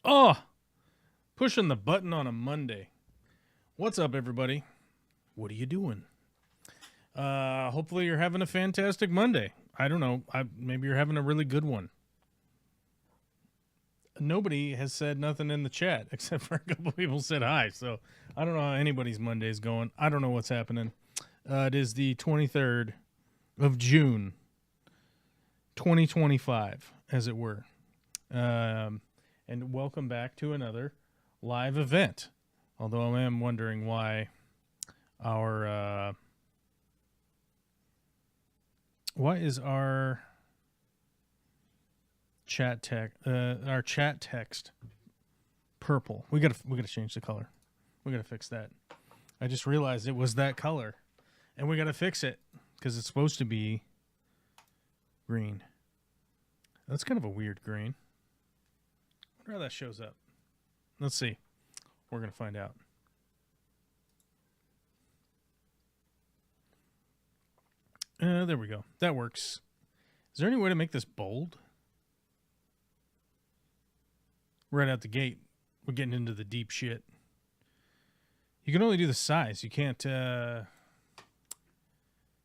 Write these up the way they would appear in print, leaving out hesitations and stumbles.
Oh, pushing the button on a Monday. What's up, everybody? What are you doing? Hopefully you're having a fantastic Monday. I don't know. Maybe you're having a really good one. Nobody has said nothing in the chat except for a couple people said hi. So I don't know how anybody's Monday's going. I don't know what's happening. It is the 23rd of June, 2025, as it were. And welcome back to another live event. Although I am wondering why our why is our chat text purple? We gotta change the color. We gotta fix that. I just realized it was that color, and we gotta fix it because it's supposed to be green. That's kind of a weird green. I wonder how that shows up. Let's see. We're going to find out. There we go. That works. Is there any way to make this bold? Right out the gate, we're getting into the deep shit. You can only do the size. You can't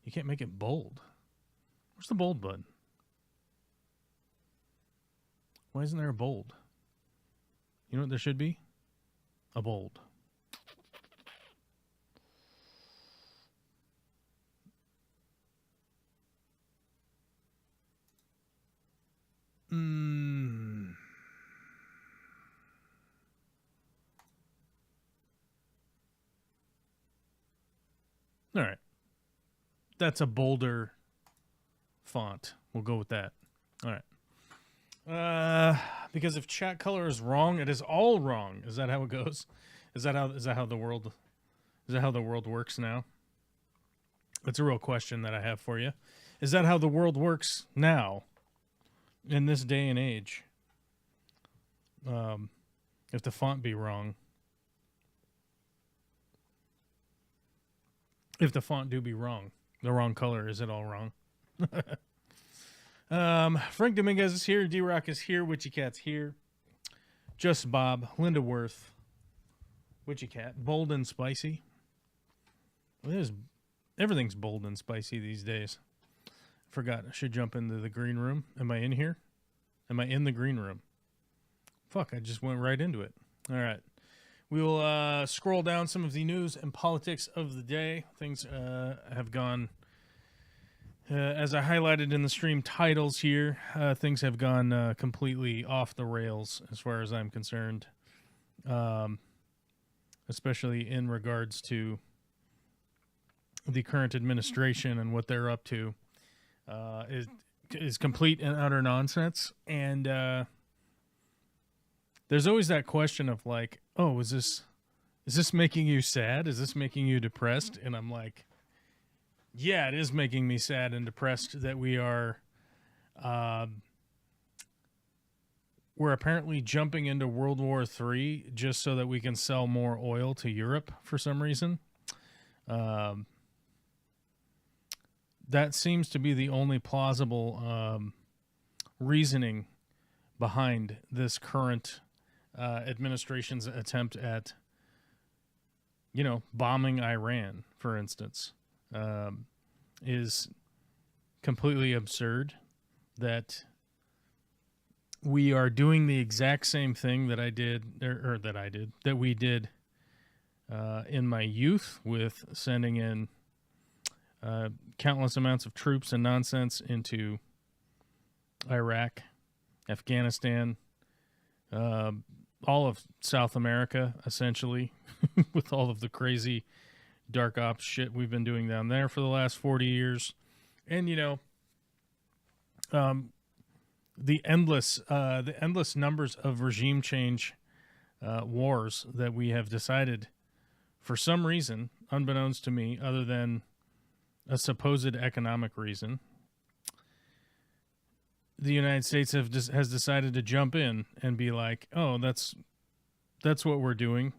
make it bold. Where's the bold button? Why isn't there a bold? You know what there should be? A bold. All right. That's a bolder font. We'll go with that. All right. Because if chat color is wrong, it is all wrong. Is that how it goes? Is that how the world works now? That's a real question that I have for you. Is that how the world works now, in this day and age? If the font be wrong, if the font do be wrong, the wrong color, is it all wrong? Frank Dominguez is here. D-Rock is here. Witchy Cat's here. Just Bob. Linda Worth. Witchy Cat. Bold and spicy. Well, everything's bold and spicy these days. Forgot. I should jump into the green room. Am I in here? Am I in the green room? Fuck, I just went right into it. All right. We will scroll down some of the news and politics of the day. Things have gone... as I highlighted in the stream titles here, things have gone completely off the rails as far as I'm concerned, especially in regards to the current administration and what they're up to. Is complete and utter nonsense. And there's always that question of like, oh, is this making you sad? Is this making you depressed? And I'm like, yeah, it is making me sad and depressed that we're apparently jumping into World War III just so that we can sell more oil to Europe for some reason. That seems to be the only plausible reasoning behind this current administration's attempt at, bombing Iran, for instance. Is completely absurd that we are doing the exact same thing that that we did in my youth with sending in countless amounts of troops and nonsense into Iraq, Afghanistan, all of South America, essentially, with all of the crazy dark ops shit we've been doing down there for the last 40 years. And, the endless numbers of regime change wars that we have decided, for some reason, unbeknownst to me, other than a supposed economic reason, the United States has decided to jump in and be like, oh, that's what we're doing.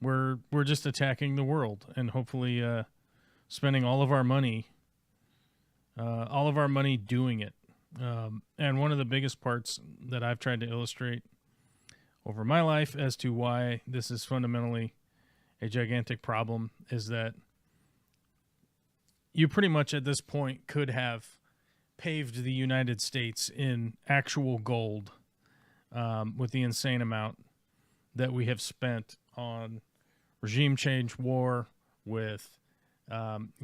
We're just attacking the world and hopefully spending all of our money doing it. And one of the biggest parts that I've tried to illustrate over my life as to why this is fundamentally a gigantic problem is that you pretty much at this point could have paved the United States in actual gold with the insane amount that we have spent on regime change, war, with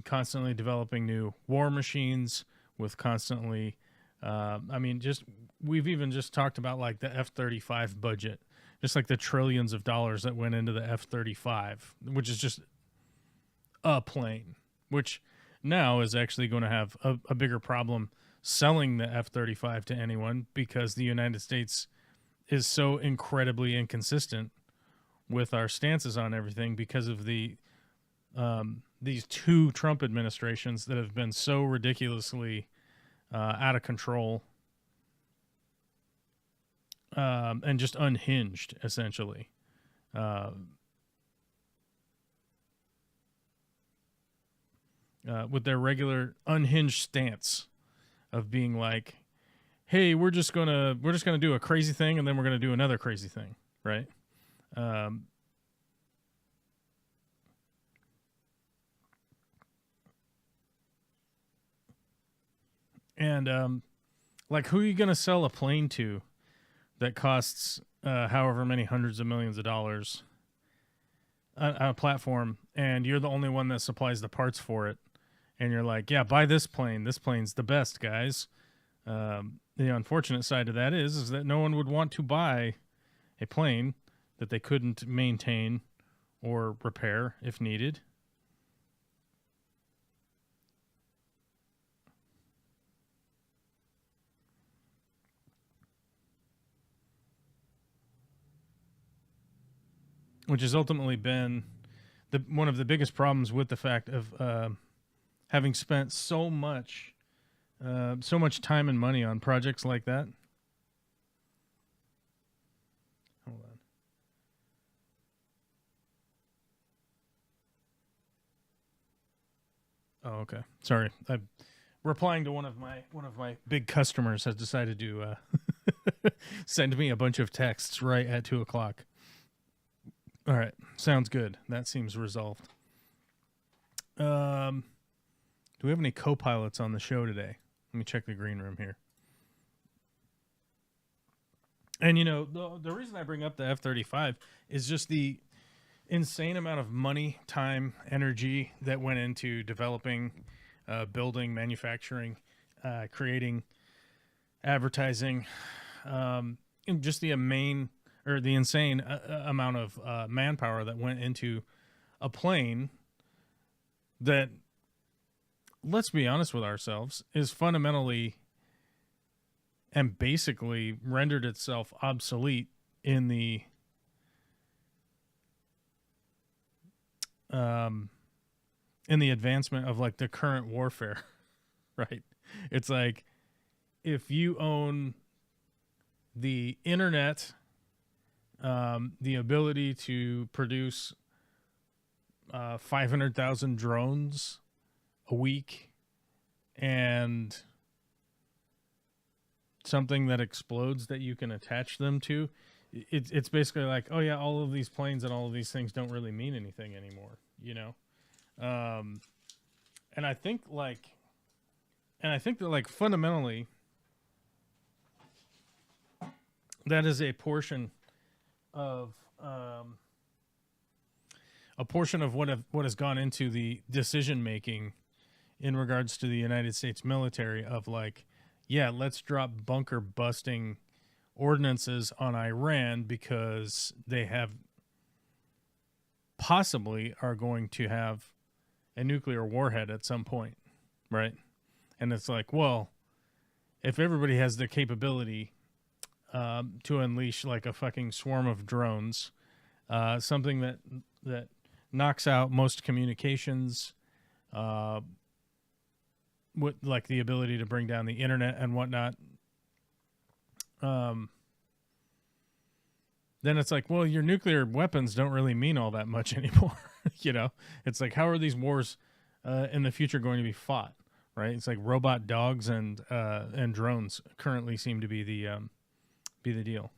constantly developing new war machines, with constantly, we've even just talked about like the F-35 budget, just like the trillions of dollars that went into the F-35, which is just a plane, which now is actually going to have a bigger problem selling the F-35 to anyone because the United States is so incredibly inconsistent with our stances on everything because of these two Trump administrations that have been so ridiculously out of control and just unhinged, essentially. With their regular unhinged stance of being like, hey, we're just gonna do a crazy thing and then we're gonna do another crazy thing, right? Like, who are you gonna sell a plane to that costs however many hundreds of millions of dollars on a platform, and you're the only one that supplies the parts for it, and you're like, yeah, buy this plane. This plane's the best, guys. The unfortunate side of that is that no one would want to buy a plane that they couldn't maintain or repair if needed. Which has ultimately been one of the biggest problems with the fact of having spent so much time and money on projects like that. Hold on. Oh, okay. Sorry, I'm replying to one of my big customers has decided to send me a bunch of texts right at 2:00. All right, sounds good. That seems resolved. Do we have any co-pilots on the show today? Let me check the green room here. And, you know, the reason I bring up the F-35 is just the insane amount of money, time, energy that went into developing, building, manufacturing, creating, advertising, and just the insane amount of manpower that went into a plane that, let's be honest with ourselves, is fundamentally and basically rendered itself obsolete in the advancement of like the current warfare, right? It's like if you own the internet, the ability to produce 500,000 drones a week and something that explodes that you can attach them to, it's basically like, oh yeah, all of these planes and all of these things don't really mean anything anymore, you know? And I think that fundamentally that is a portion of what has gone into the decision making in regards to the United States military of like, yeah, let's drop bunker busting ordinances on Iran because they have possibly are going to have a nuclear warhead at some point, right? And it's like, well, if everybody has the capability to unleash like a fucking swarm of drones, something that knocks out most communications, with like the ability to bring down the internet and whatnot, then it's like, well, your nuclear weapons don't really mean all that much anymore. You know, it's like, how are these wars in the future going to be fought? Right? It's like robot dogs and drones currently seem to be the deal.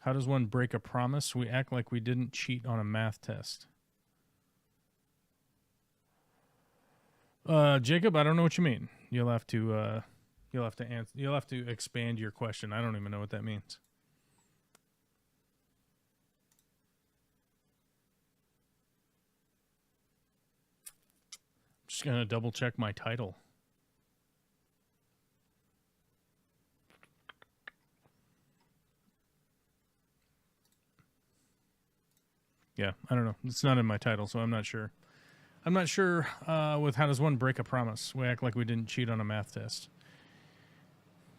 How does one break a promise? We act like we didn't cheat on a math test. Jacob, I don't know what you mean. You'll have to answer. You'll have to expand your question. I don't even know what that means. Just gonna double check my title. Yeah, I don't know. It's not in my title, so I'm not sure. I'm not sure with how does one break a promise. We act like we didn't cheat on a math test.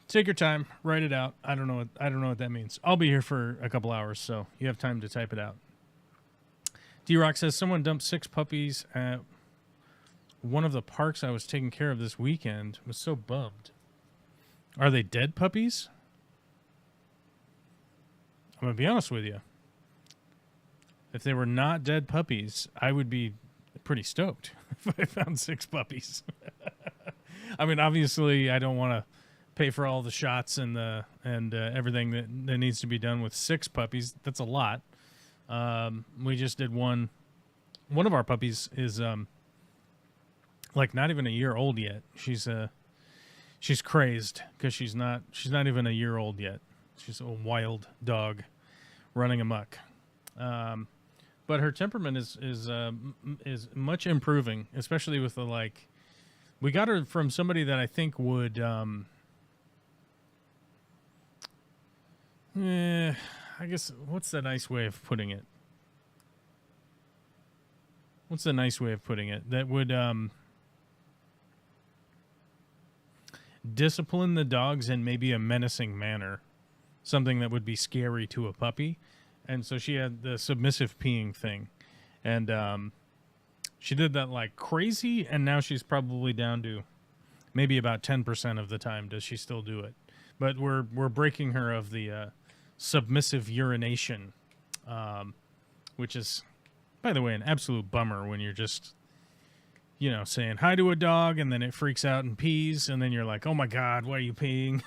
Take your time, write it out. I don't know what that means. I'll be here for a couple hours, so you have time to type it out. D-Rock says someone dumped 6 puppies at one of the parks I was taking care of this weekend. Was so bummed. Are they dead puppies? I'm gonna be honest with you. If they were not dead puppies, I would be pretty stoked if I found 6 puppies. I mean, obviously, I don't want to pay for all the shots and everything that needs to be done with 6 puppies. That's a lot. We just did one. One of our puppies is like not even a year old yet. She's crazed because she's not even a year old yet. She's a wild dog running amok. But her temperament is much improving, especially with the we got her from somebody that I think would I guess what's the nice way of putting it? That would discipline the dogs in maybe a menacing manner, something that would be scary to a puppy. And so she had the submissive peeing thing. And she did that like crazy, and now she's probably down to maybe about 10% of the time does she still do it. But we're breaking her of the submissive urination, which is, by the way, an absolute bummer when you're just, saying hi to a dog, and then it freaks out and pees, and then you're like, oh my God, why are you peeing?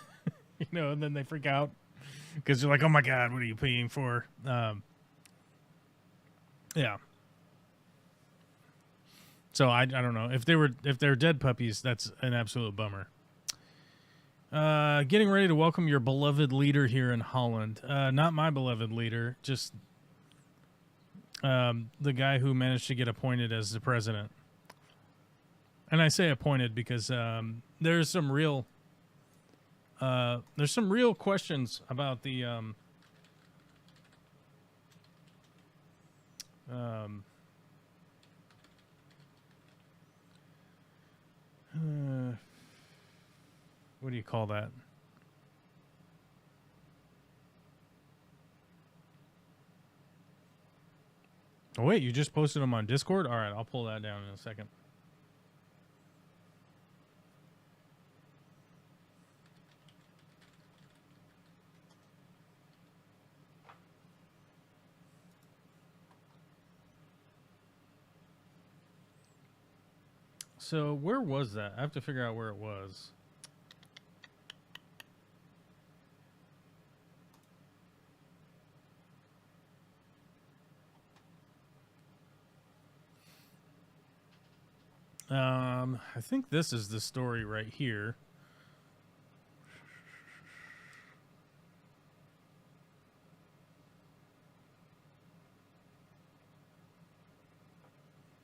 And then they freak out. Because you're like, oh my God, what are you peeing for? Yeah. So I don't know if they're dead puppies. That's an absolute bummer. Getting ready to welcome your beloved leader here in Holland. Not my beloved leader, just the guy who managed to get appointed as the president. And I say appointed because there's some real questions about the what do you call that? Oh wait, you just posted them on Discord? All right, I'll pull that down in a second. So where was that? I have to figure out where it was. I think this is the story right here.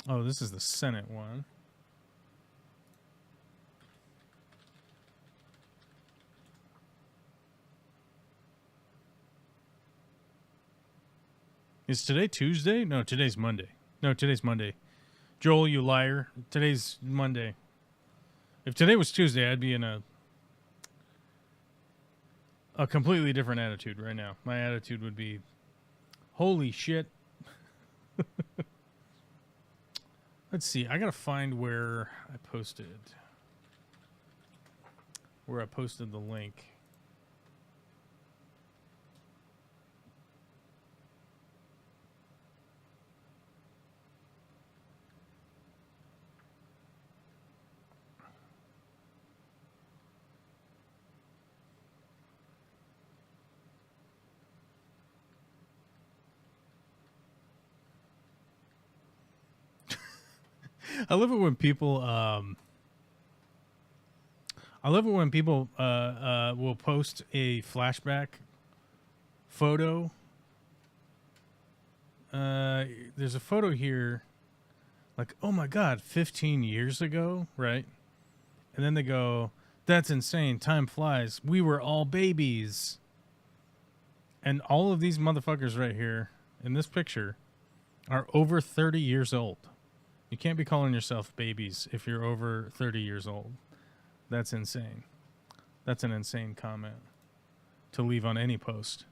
Oh, this is the Senate one. Is today Tuesday? No, today's Monday. Joel, you liar. Today's Monday. If today was Tuesday, I'd be in a completely different attitude right now. My attitude would be, holy shit. Let's see. I got to find where I posted the link. I love it when people will post a flashback photo. There's a photo here, like, oh my god, 15 years ago, right? And then they go, that's insane, time flies, we were all babies. And all of these motherfuckers right here in this picture are over 30 years old. You can't be calling yourself babies if you're over 30 years old. That's insane. That's an insane comment to leave on any post.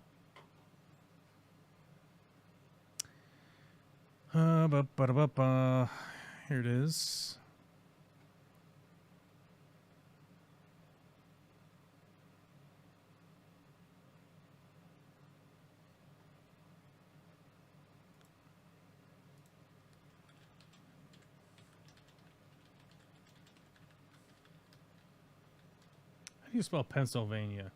Here it is. How do you spell Pennsylvania?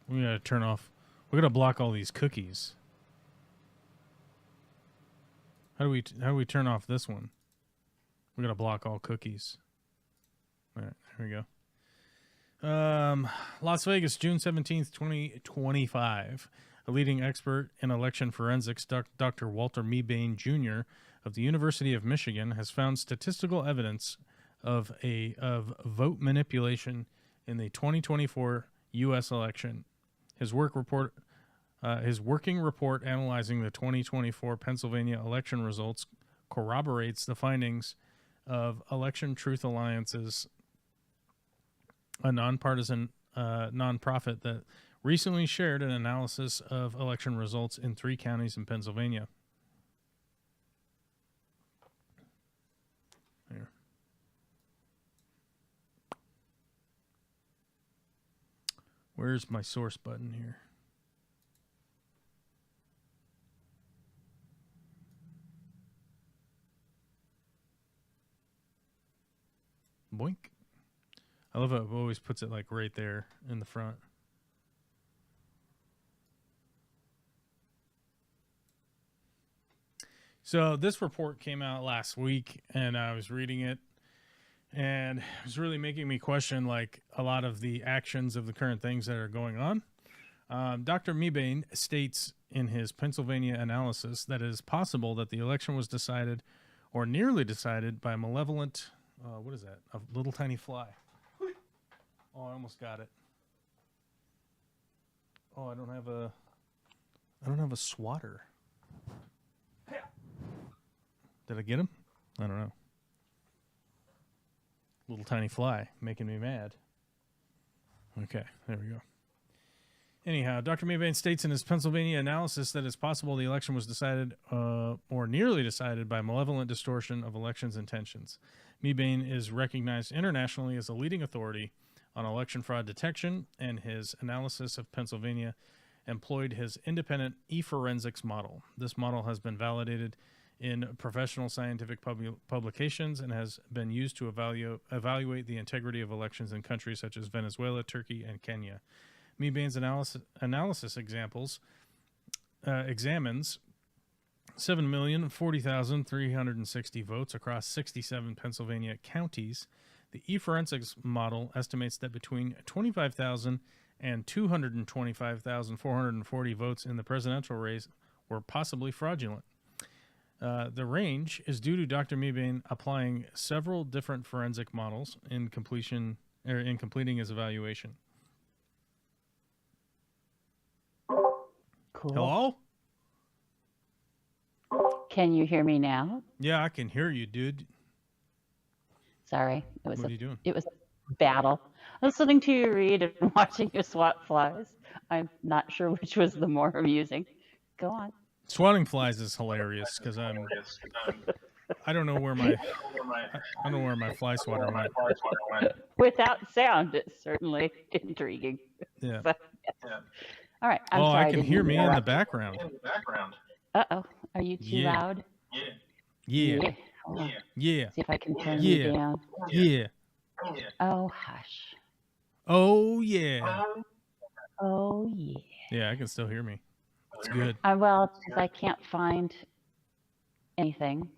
We gotta turn off. We gotta block all these cookies. How do we turn off this one? We gotta block all cookies. All right, here we go. Las Vegas, June 17th, 2025. A leading expert in election forensics, Dr. Walter Mebane Jr. of the University of Michigan, has found statistical evidence of vote manipulation in the 2024 U.S. election. His working report analyzing the 2024 Pennsylvania election results corroborates the findings of Election Truth Alliance's, a nonpartisan nonprofit that recently shared an analysis of election results in 3 counties in Pennsylvania. Here. Where's my source button here? Boink. I love how it always puts it like right there in the front. So this report came out last week, and I was reading it, and it was really making me question like a lot of the actions of the current things that are going on. Dr. Mebane states in his Pennsylvania analysis that it is possible that the election was decided or nearly decided by a malevolent, what is that? A little tiny fly. Oh, I almost got it. Oh, I don't have a swatter. Did I get him? I don't know. Little tiny fly making me mad. Okay, there we go. Anyhow, Dr. Mebane states in his Pennsylvania analysis that it's possible the election was decided or nearly decided by malevolent distortion of elections' intentions. Mebane is recognized internationally as a leading authority on election fraud detection, and his analysis of Pennsylvania employed his independent e-forensics model. This model has been validated in professional scientific publications and has been used to evaluate the integrity of elections in countries such as Venezuela, Turkey, and Kenya. Mebane's analysis examines 7,040,360 votes across 67 Pennsylvania counties. The e-forensics model estimates that between 25,000 and 225,440 votes in the presidential race were possibly fraudulent. The range is due to Dr. Mebane applying several different forensic models in completing his evaluation. Cool. Hello? Can you hear me now? Yeah, I can hear you, dude. Sorry, What are you doing? It was a battle. Listening to you read and watching you swat flies. I'm not sure which was the more amusing. Go on. Swatting flies is hilarious because I'm I don't know where my I don't know where my fly swatter went. Without sound, it's certainly intriguing. Yeah. So, all right. I'm Oh, sorry. I can didn't hear mean me to in the interrupt. background. Uh-oh. Are you too Yeah. loud? Yeah. Hold on. Yeah. See if I can turn Yeah. you down. Yeah. Oh, hush. Oh yeah. Oh, yeah. Yeah, I can still hear me. It's good. Well, it's because I can't find anything.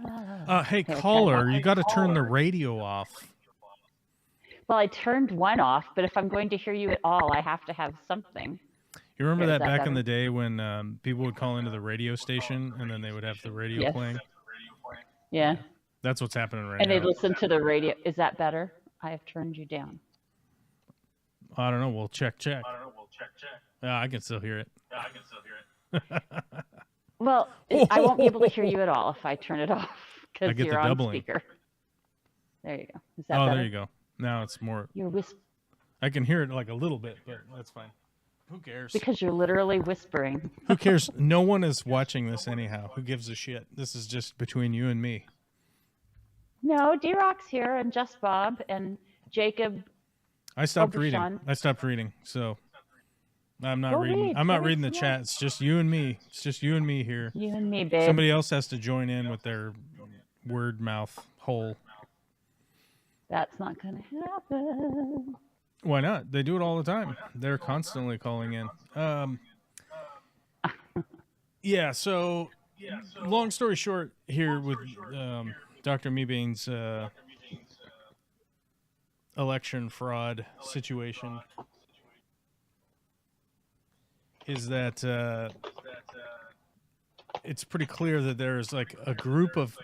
Hey, Here, try caller, that. you got to turn the radio off. Well, I turned one off, but if I'm going to hear you at all, I have to have something. You remember Here, is that back in better? the day when people would call into the radio station and then they would have the radio Yes. playing? Yeah. That's what's happening right And now. they'd listen to the radio. Is that better? I have turned you down. I don't know. We'll check. Yeah, I can still hear it. Well, I won't be able to hear you at all if I turn it off I because get you're the on doubling. speaker. There you go. Is that Oh, better? there you go. Now it's more. You're I can hear it like a little bit, but that's fine. Who cares? because you're literally whispering. Who cares? No one is watching this anyhow. Who gives a shit? This is just between you and me. No, D-Rock's here and Just Bob and Jacob. I stopped reading. Buffoon. I stopped reading, so I'm not Go reading. read. I'm not Go reading the read. chat. It's just you and me. It's just you and me here. You and me, babe. Somebody else has to join in with their word mouth hole. That's not going to happen. Why not? They do it all the time. They're constantly calling in. Yeah. So, long story short, here with Dr. Meebane's election fraud situation is that it's pretty clear that there's like a group of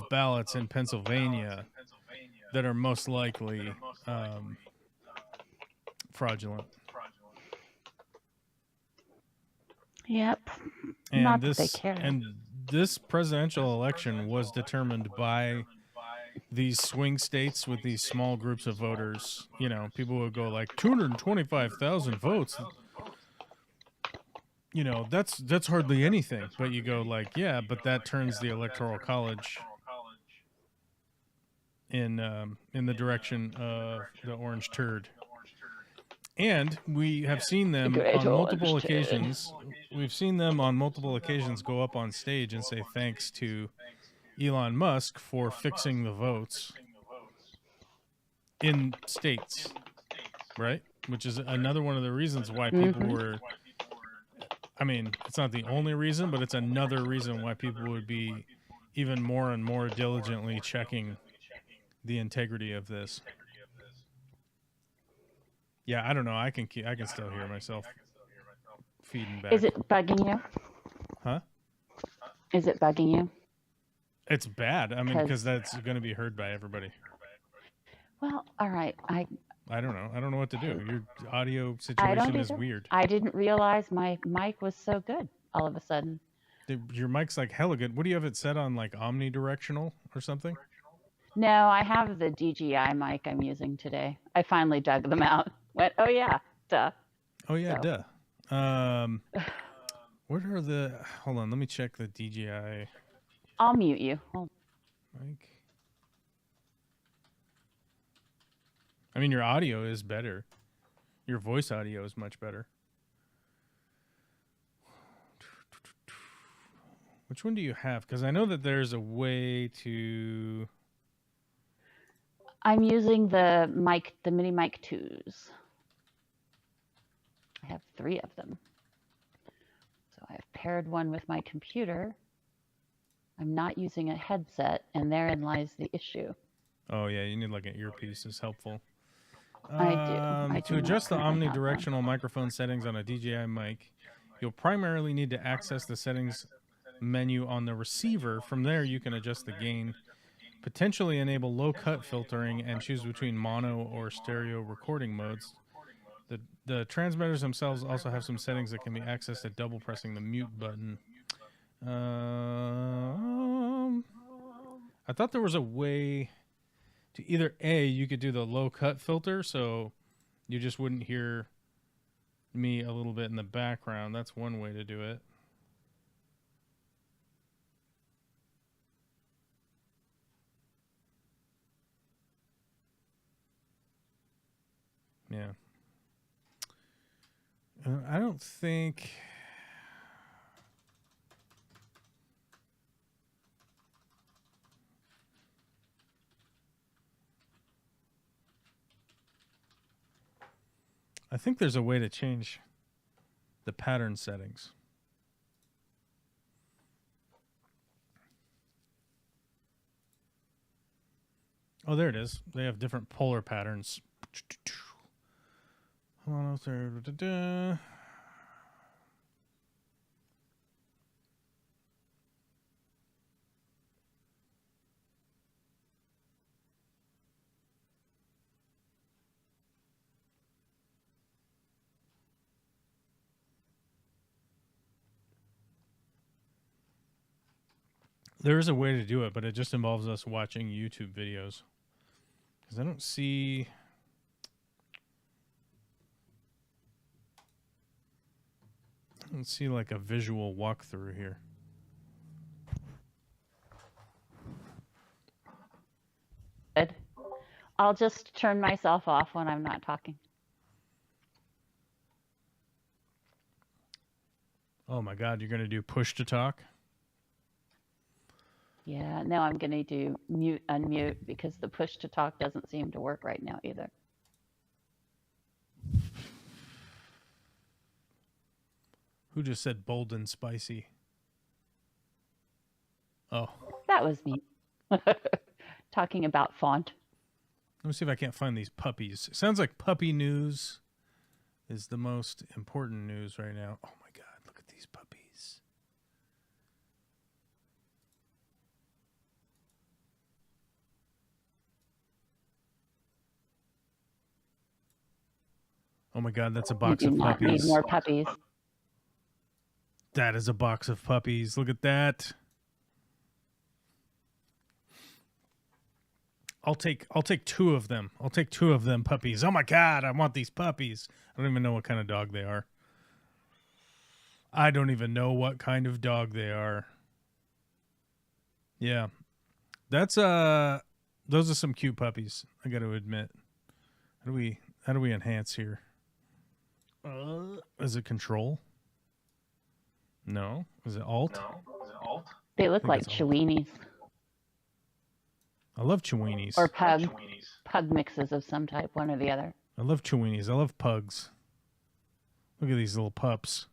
ballots in Pennsylvania that are most likely fraudulent. Yep. And Not that they care. this presidential election was determined by these swing states with these small groups of voters. You know, people would go like 225,000 votes. You know, that's hardly anything. But you go like, yeah, but that turns the Electoral College in the direction of the orange turd. And we have seen them on multiple occasions. We've seen them on multiple occasions go up on stage and say thanks to Elon Musk for fixing the votes in states, right? Which is another one of the reasons why people were. I mean, it's not the only reason, but it's another reason why people would be even more and more diligently checking the integrity of this. Yeah, I don't know. I can still hear myself feeding back. Is it bugging you? Huh? Is it bugging you? It's bad. I mean, because that's going to be heard by everybody. Well, all right. I don't know. I don't know what to do. Your audio situation is weird. I didn't realize my mic was so good all of a sudden. Your mic's like hella good. What do you have it set on, like omnidirectional or something? No, I have the DJI mic I'm using today. I finally dug them out. Went, oh yeah, duh. Oh yeah, duh. What are the? Hold on, let me check the DJI. I'll mute you. Mic. I mean, your audio is better. Your voice audio is much better. Which one do you have? Because I know that there's a way to. I'm using the mini mic 2s. I have 3 of them. So I've paired one with my computer. I'm not using a headset, and therein lies the issue. Oh yeah, you need like an earpiece is helpful. I do. To adjust the omnidirectional microphone settings on a DJI mic, you'll primarily need to access the settings menu on the receiver. From there, you can adjust the gain, potentially enable low cut filtering, and choose between mono or stereo recording modes. The transmitters themselves also have some settings that can be accessed at double pressing the mute button. I thought there was a way to either you could do the low cut filter, so you just wouldn't hear me a little bit in the background. That's one way to do it. Yeah. I don't think... I think there's a way to change the pattern settings. Oh, there it is. They have different polar patterns. Hold on, there. There is a way to do it, but it just involves us watching YouTube videos. Because I don't see... like a visual walkthrough here. Good. I'll just turn myself off when I'm not talking. Oh my God, you're going to do push to talk? Yeah, no, I'm going to do mute, unmute, because the push to talk doesn't seem to work right now either. Who just said bold and spicy? Oh. That was me. Talking about font. Let me see if I can't find these puppies. Sounds like puppy news is the most important news right now. Oh my God, look at these puppies. Oh my God, that's a box of puppies. You do not need more puppies. That is a box of puppies. Look at that. I'll take 2 of them. I'll take 2 of them puppies. Oh my God, I want these puppies. I don't even know what kind of dog they are. I don't even know what kind of dog they are. Yeah. That's those are some cute puppies, I got to admit. How do we enhance here? Is it control? No. Is it alt? No. Is it alt? They look like Chiweenies. I love Chiweenies. Or pug mixes of some type, one or the other. I love Chiweenies. I love pugs. Look at these little pups.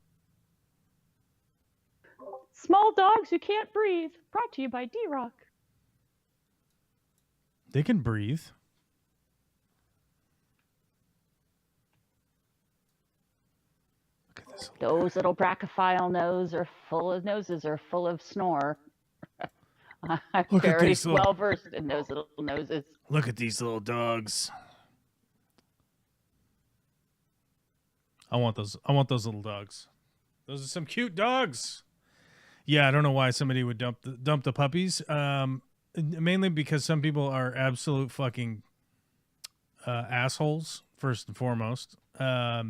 Small dogs who can't breathe. Brought to you by D-Rock. They can breathe. Look at this. Those little brachyphile noses are full of snore. I'm very well versed in those little noses. Look at these little dogs. I want those little dogs. Those are some cute dogs. Yeah, I don't know why somebody would dump the puppies. Mainly because some people are absolute fucking assholes, first and foremost. I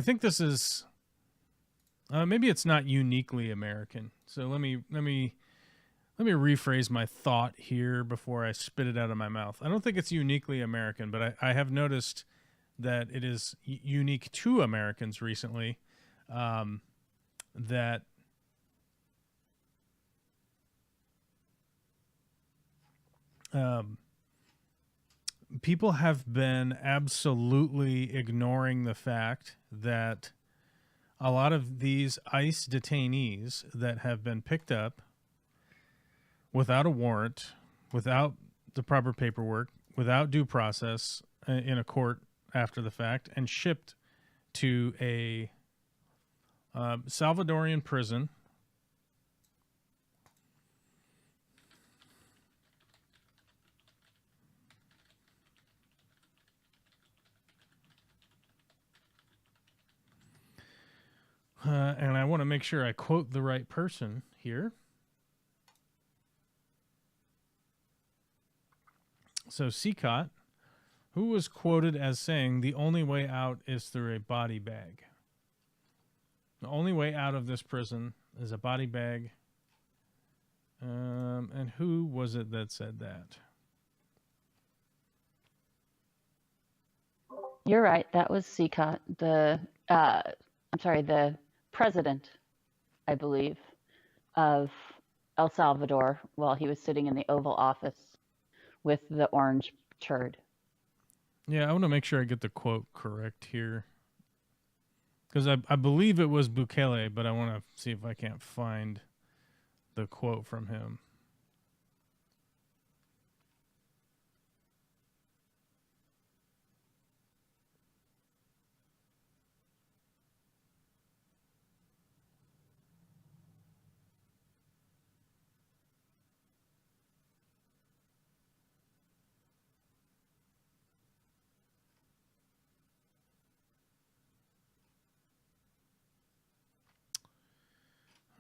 think this is maybe it's not uniquely American. So let me rephrase my thought here before I spit it out of my mouth. I don't think it's uniquely American, but I have noticed that it is unique to Americans recently. That people have been absolutely ignoring the fact that a lot of these ICE detainees that have been picked up without a warrant, without the proper paperwork, without due process in a court after the fact, and shipped to a Salvadorian prison. And I want to make sure I quote the right person here. So Seacott, who was quoted as saying, "The only way out is through a body bag. The only way out of this prison is a body bag." And who was it that said that? You're right. That was CCOT. The president, I believe, of El Salvador while he was sitting in the Oval Office with the orange turd. Yeah, I want to make sure I get the quote correct here. Because I believe it was Bukele, but I want to see if I can't find the quote from him.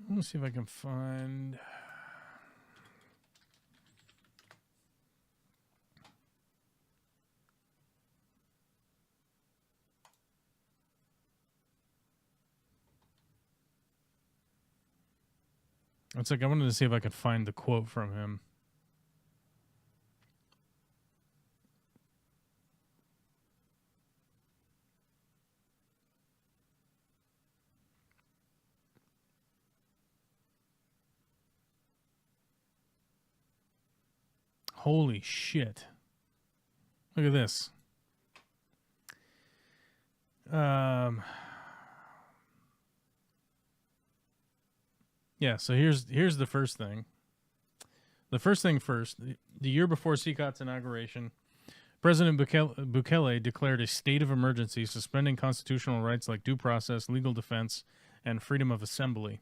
Let me see if I can find. It's like I wanted to see if I could find the quote from him. Holy shit. Look at this. Yeah, so here's the first thing. The first thing first, the year before CCOT's inauguration, President Bukele declared a state of emergency, suspending constitutional rights like due process, legal defense, and freedom of assembly,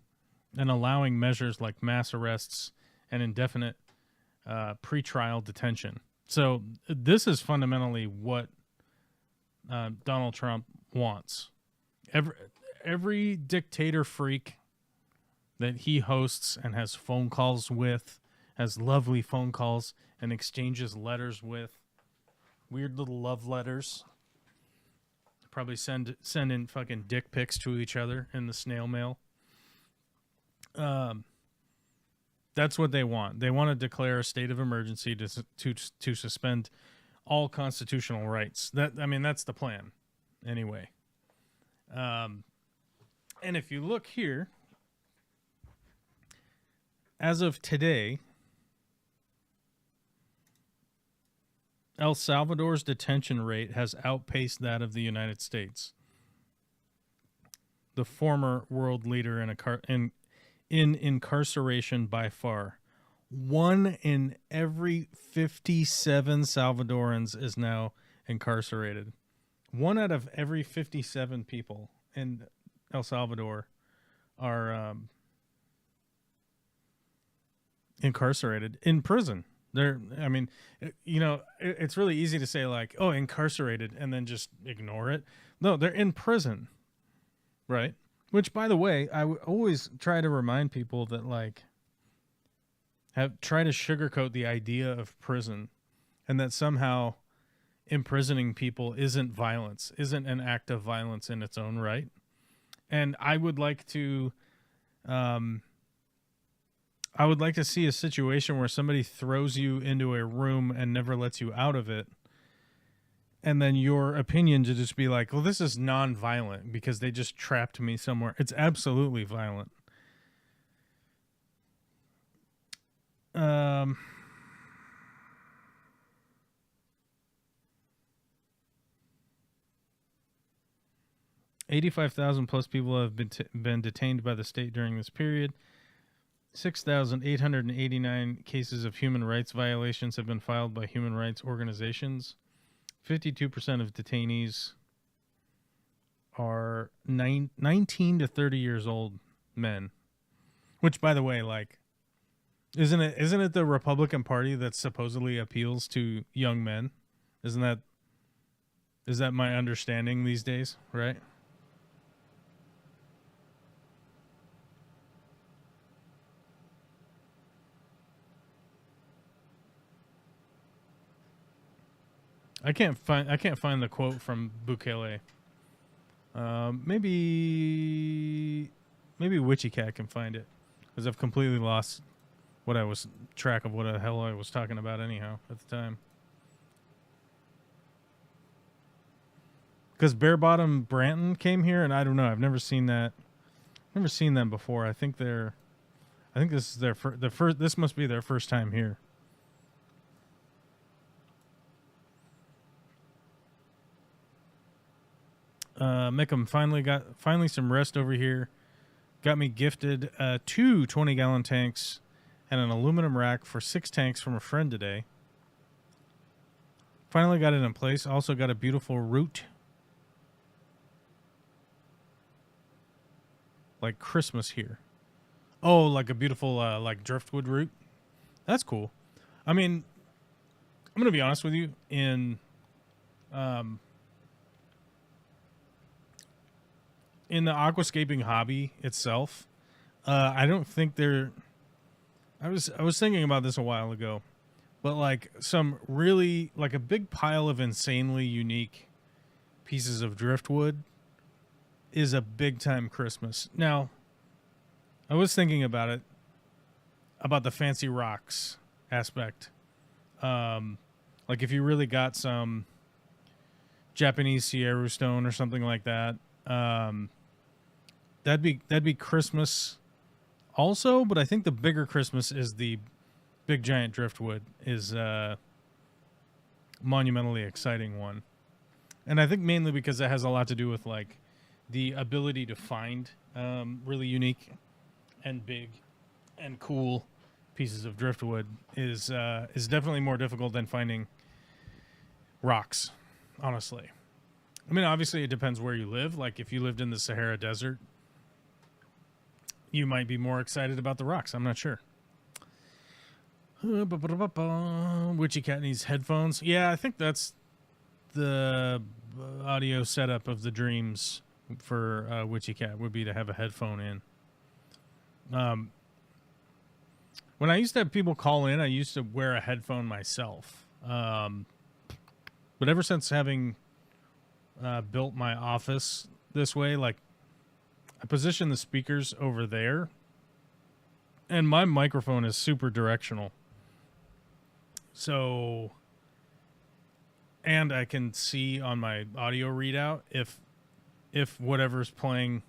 and allowing measures like mass arrests and indefinite pretrial detention. So this is fundamentally what Donald Trump wants. Every dictator freak that he hosts and has phone calls with, has lovely phone calls and exchanges letters with, weird little love letters. Probably send in fucking dick pics to each other in the snail mail. That's what they want. They want to declare a state of emergency to suspend all constitutional rights. That's the plan, anyway. And if you look here, as of today, El Salvador's detention rate has outpaced that of the United States, the former world leader in incarceration by far. 1 in every 57 Salvadorans is now incarcerated. 1 out of every 57 people in El Salvador are incarcerated in prison. It's really easy to say like, oh, incarcerated, and then just ignore it. No, they're in prison, right? Which, by the way, I would always try to remind people that try to sugarcoat the idea of prison, and that somehow imprisoning people isn't violence, isn't an act of violence in its own right. And I would like to see a situation where somebody throws you into a room and never lets you out of it, and then your opinion to just be like, well, this is non-violent because they just trapped me somewhere. It's absolutely violent. 85,000 plus people have been detained by the state during this period. 6,889 cases of human rights violations have been filed by human rights organizations. 52% of detainees are 19 to 30 years old men. Which, by the way, isn't it the Republican Party that supposedly appeals to young men? Is that my understanding these days, right? I can't find the quote from Bukele. Maybe WitchyCat can find it, because I've completely lost track of what the hell I was talking about anyhow at the time. Because Bare Bottom Branton came here, and I don't know. I've never seen that. Never seen them before. I think this is their first. This must be their first time here. Meckham finally some rest over here. Got me gifted 2 20-gallon tanks and an aluminum rack for 6 tanks from a friend today. Finally got it in place. Also got a beautiful root. Like Christmas here. Oh, like a beautiful like driftwood root. That's cool. I mean, I'm going to be honest with you. In the aquascaping hobby itself, I don't think there. I was thinking about this a while ago, but like some really like a big pile of insanely unique pieces of driftwood is a big time Christmas. Now, I was thinking about it, about the fancy rocks aspect. Like if you really got some Japanese Sierra stone or something like that, that'd be Christmas also, but I think the bigger Christmas is the big giant driftwood is a monumentally exciting one. And I think mainly because it has a lot to do with like the ability to find really unique and big and cool pieces of driftwood is definitely more difficult than finding rocks, honestly. I mean, obviously it depends where you live. Like if you lived in the Sahara Desert, you might be more excited about the rocks. I'm not sure. Witchy Cat needs headphones. Yeah, I think that's the audio setup of the dreams for Witchy Cat would be to have a headphone in. When I used to have people call in, I used to wear a headphone myself. But ever since having built my office this way, like I position the speakers over there, and my microphone is super directional. So, and I can see on my audio readout if whatever's playing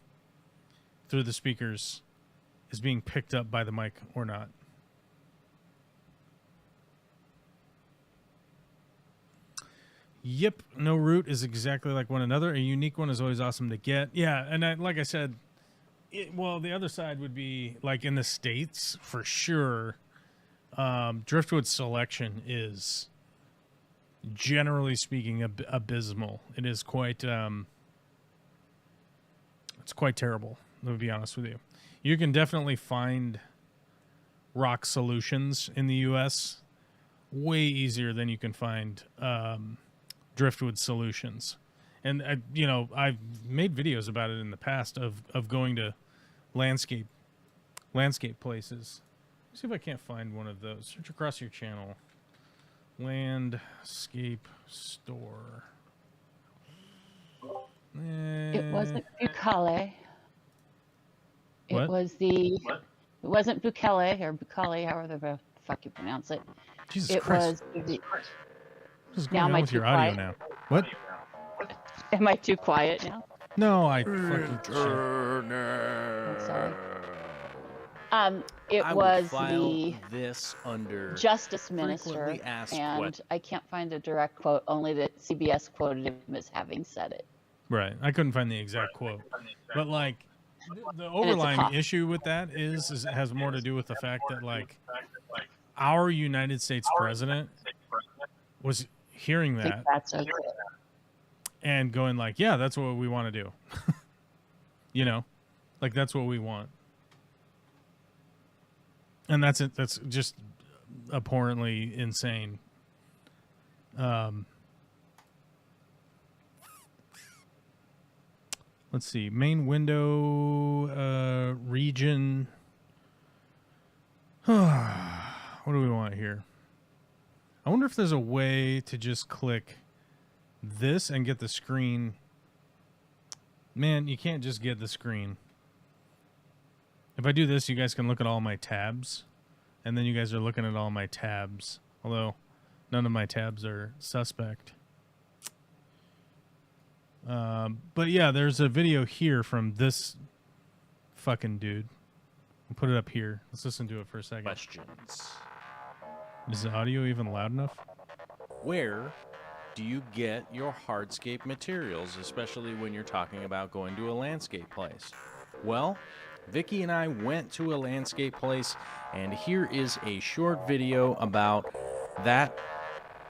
through the speakers is being picked up by the mic or not. Yep, no root is exactly like one another. A unique one is always awesome to get. Yeah, and like I said, the other side would be like in the States for sure. Driftwood selection is, generally speaking, abysmal. It is quite it's quite terrible, to be honest with you. You can definitely find rock solutions in the U.S. way easier than you can find driftwood solutions. And I've made videos about it in the past of going to landscape places. Let's see if I can't find one of those. Search across your channel. Landscape store. It wasn't Bukale. What? It wasn't Bukale or Bukale, however the fuck you pronounce it. Jesus it Christ. was the, What is now going am I on with too your audio quiet? now? What? Am I too quiet now? No, I fucking shit. I'm sorry. It I was would file the this under Justice Minister, frequently asked and questions. I can't find a direct quote, only that CBS quoted him as having said it. Right. I couldn't find the exact quote. But like the a overlying cough. issue with that is it has more to do with the fact that like our United States president was hearing I think that that's okay. and going like, yeah, that's what we want to do. Like that's what we want. And that's it. That's just abhorrently insane. Let's see. Main window, region. What do we want here? I wonder if there's a way to just click this and get the screen. Man, you can't just get the screen. If I do this, you guys can look at all my tabs. And then you guys are looking at all my tabs. Although, none of my tabs are suspect. But yeah, there's a video here from this fucking dude. I'll put it up here. Let's listen to it for a second. Questions. Is the audio even loud enough? Where do you get your hardscape materials, especially when you're talking about going to a landscape place? Well, Vicky and I went to a landscape place, and here is a short video about that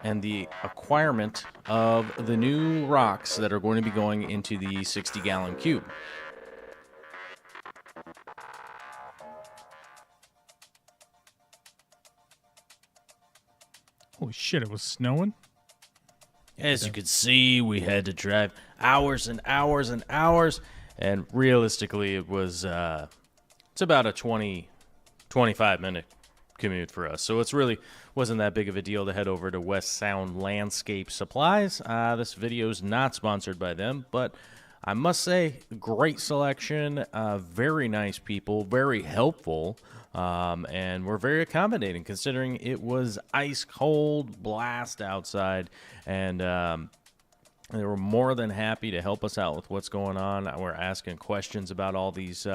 and the acquirement of the new rocks that are going to be going into the 60-gallon cube. Holy shit, it was snowing? As you can see, we had to drive hours and hours and hours, and realistically it was it's about a 25 minute commute for us, so it's really wasn't that big of a deal to head over to West Sound Landscape Supplies. This video is not sponsored by them, but I must say, great selection, very nice people, very helpful, and we're very accommodating considering it was ice cold blast outside, and they were more than happy to help us out with what's going on. We're asking questions about all these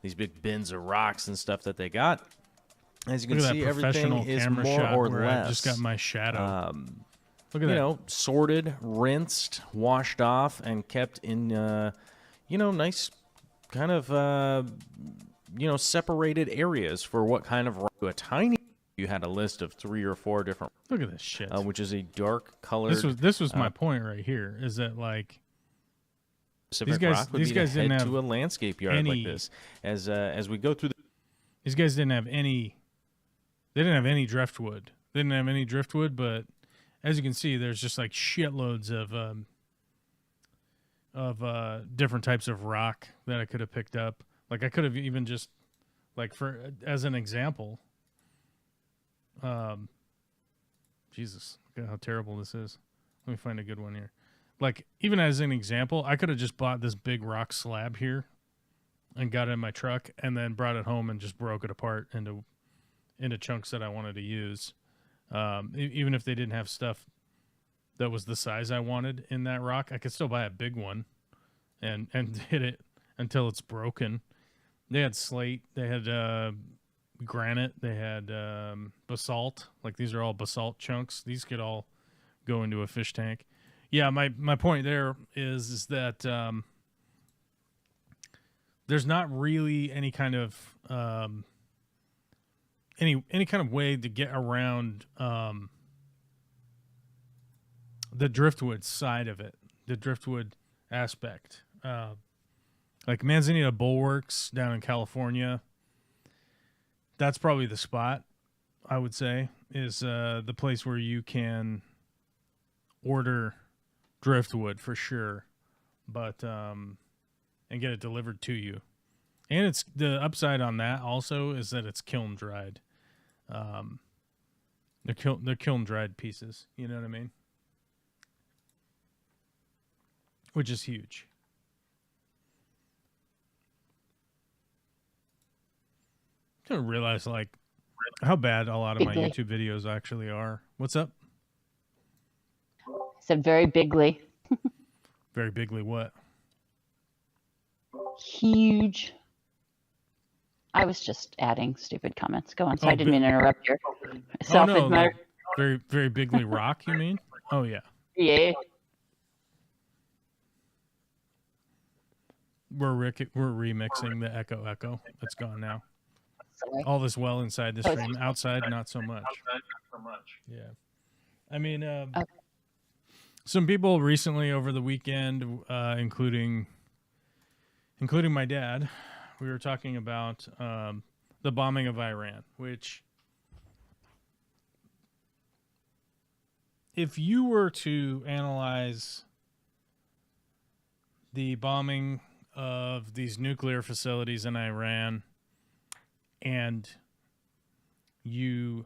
big bins of rocks and stuff that they got. As you can see, everything is more or less. I just got my shadow. Look at that. You know, sorted, rinsed, washed off, and kept in, nice kind of, separated areas for what kind of rock. A tiny, you had a list of 3 or 4 different. Look at this shit. Which is a dark colored. This was my point right here. Is that like these guys didn't have to a landscape yard like this as we go through. These guys didn't have any. They didn't have any driftwood. They didn't have any driftwood, but as you can see, there's just like shitloads of different types of rock that I could have picked up. Like I could have even just like as an example. Jesus, look at how terrible this is. Let me find a good one here. Like even as an example, I could have just bought this big rock slab here and got it in my truck and then brought it home and just broke it apart into chunks that I wanted to use. Even if they didn't have stuff that was the size I wanted in that rock, I could still buy a big one and hit it until it's broken. They had slate, they had granite, they had basalt. Like these are all basalt chunks. These could all go into a fish tank. Yeah, my point there is that there's not really any kind of any kind of way to get around the driftwood side of it, the driftwood aspect. Like Manzanita Bulwarks down in California, that's probably the spot, I would say, is the place where you can order driftwood for sure, but and get it delivered to you. And it's the upside on that also is that it's kiln dried. They're kiln dried pieces. You know what I mean? Which is huge. I didn't realize like how bad a lot of my YouTube videos actually are. What's up? I said very bigly. Very bigly what? Huge. I was just adding stupid comments. Go on. So I didn't mean to interrupt your self. Oh, no. Very, very bigly rock, you mean? Oh, yeah. Yeah. We're remixing the echo. It's gone now. Sorry. All this well inside the stream. Outside, not so much. Yeah. I mean, okay. Some people recently over the weekend, including my dad, we were talking about the bombing of Iran, which if you were to analyze the bombing of these nuclear facilities in Iran and you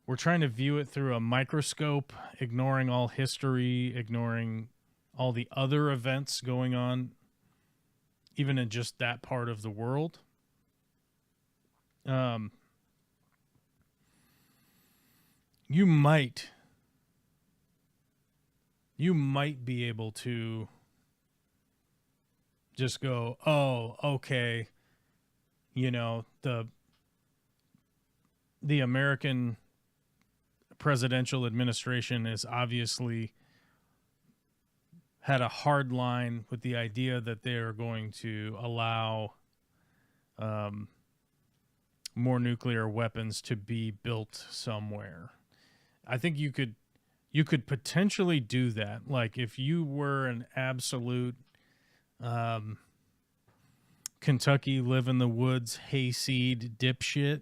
were trying to view it through a microscope, ignoring all history, ignoring all the other events going on, even in just that part of the world, you might be able to just go, oh, okay, you know, the American presidential administration is obviously had a hard line with the idea that they are going to allow more nuclear weapons to be built somewhere. I think you could potentially do that. Like if you were an absolute Kentucky live in the woods hayseed dipshit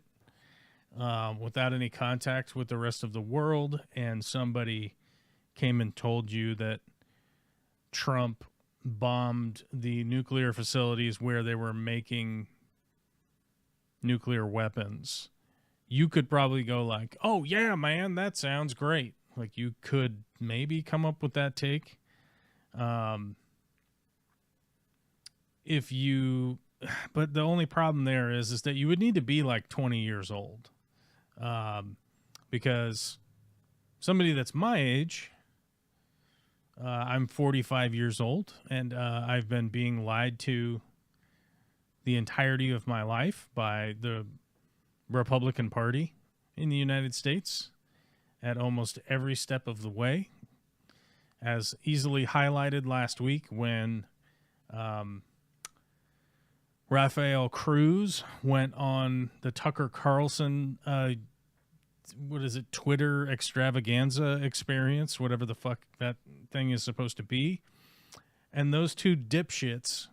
without any contact with the rest of the world, and somebody came and told you that Trump bombed the nuclear facilities where they were making nuclear weapons, you could probably go like, oh yeah, man, that sounds great. Like you could maybe come up with that take. If you, but the only problem there is that you would need to be like 20 years old. Because somebody that's my age, I'm 45 years old, and I've been being lied to the entirety of my life by the Republican Party in the United States at almost every step of the way, as easily highlighted last week when Rafael Cruz went on the Tucker Carlson Twitter extravaganza experience, whatever the fuck that thing is supposed to be. And those two dipshits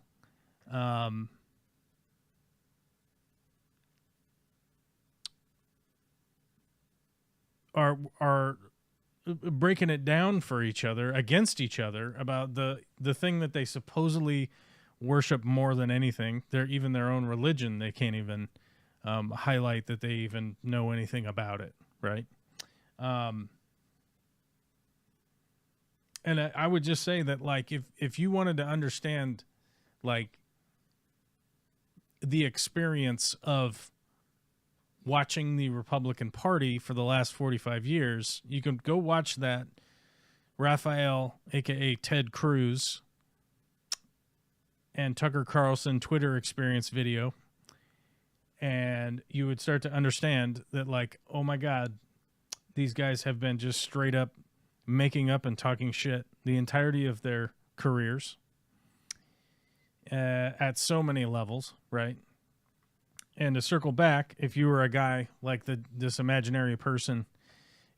are breaking it down for each other, against each other, about the thing that they supposedly worship more than anything. They're even their own religion. They can't even highlight that they even know anything about it, right? And I would just say that, like, if you wanted to understand, like, the experience of watching the Republican Party for the last 45 years, you can go watch that Rafael, a.k.a. Ted Cruz, and Tucker Carlson Twitter experience video, and you would start to understand that, like, oh my God, these guys have been just straight up making up and talking shit the entirety of their careers at so many levels, right? And to circle back, if you were a guy like this imaginary person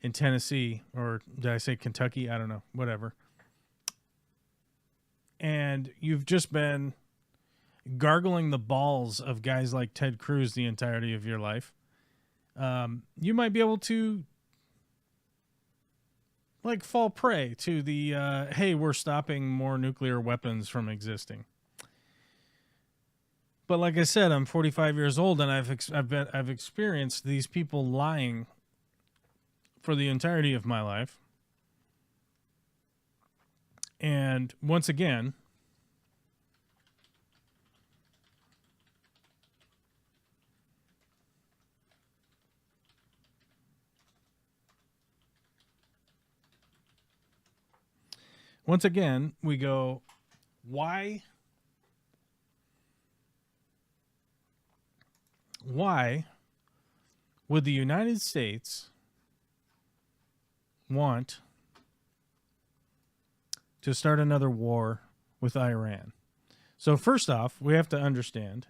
in Tennessee, or did I say Kentucky? I don't know, whatever. And you've just been gargling the balls of guys like Ted Cruz the entirety of your life, you might be able to, like, fall prey to the, hey, we're stopping more nuclear weapons from existing. But like I said, I'm 45 years old, and I've experienced these people lying for the entirety of my life. And once again, we go, why would the United States want to start another war with Iran? So first off, we have to understand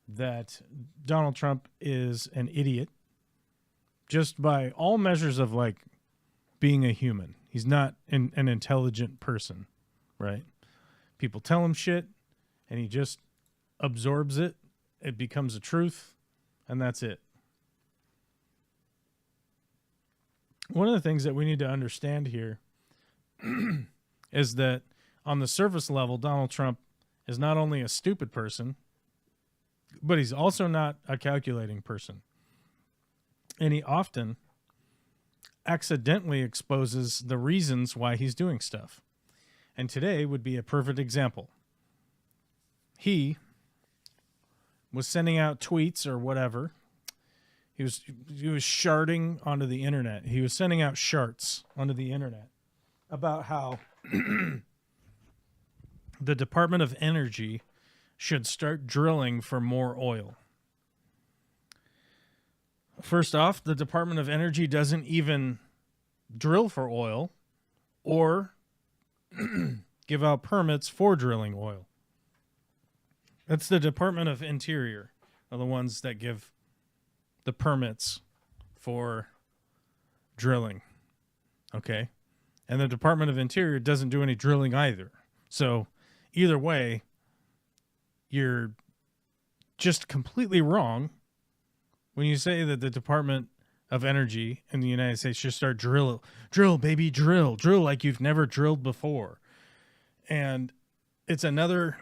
that Donald Trump is an idiot just by all measures of, like, being a human. He's not an intelligent person, right? People tell him shit, and he just absorbs it. It becomes a truth, and that's it. One of the things that we need to understand here is that on the surface level, Donald Trump is not only a stupid person, but he's also not a calculating person. And he often accidentally exposes the reasons why he's doing stuff. And today would be a perfect example. He was sending out tweets or whatever. He was sharding onto the internet. He was sending out sharts onto the internet about how the Department of Energy should start drilling for more oil. First off, the Department of Energy doesn't even drill for oil or give out permits for drilling oil. That's the Department of Interior, are the ones that give the permits for drilling. Okay? And the Department of Interior doesn't do any drilling either. So either way, you're just completely wrong when you say that the Department of Energy in the United States should start drill, baby, drill like you've never drilled before. And it's another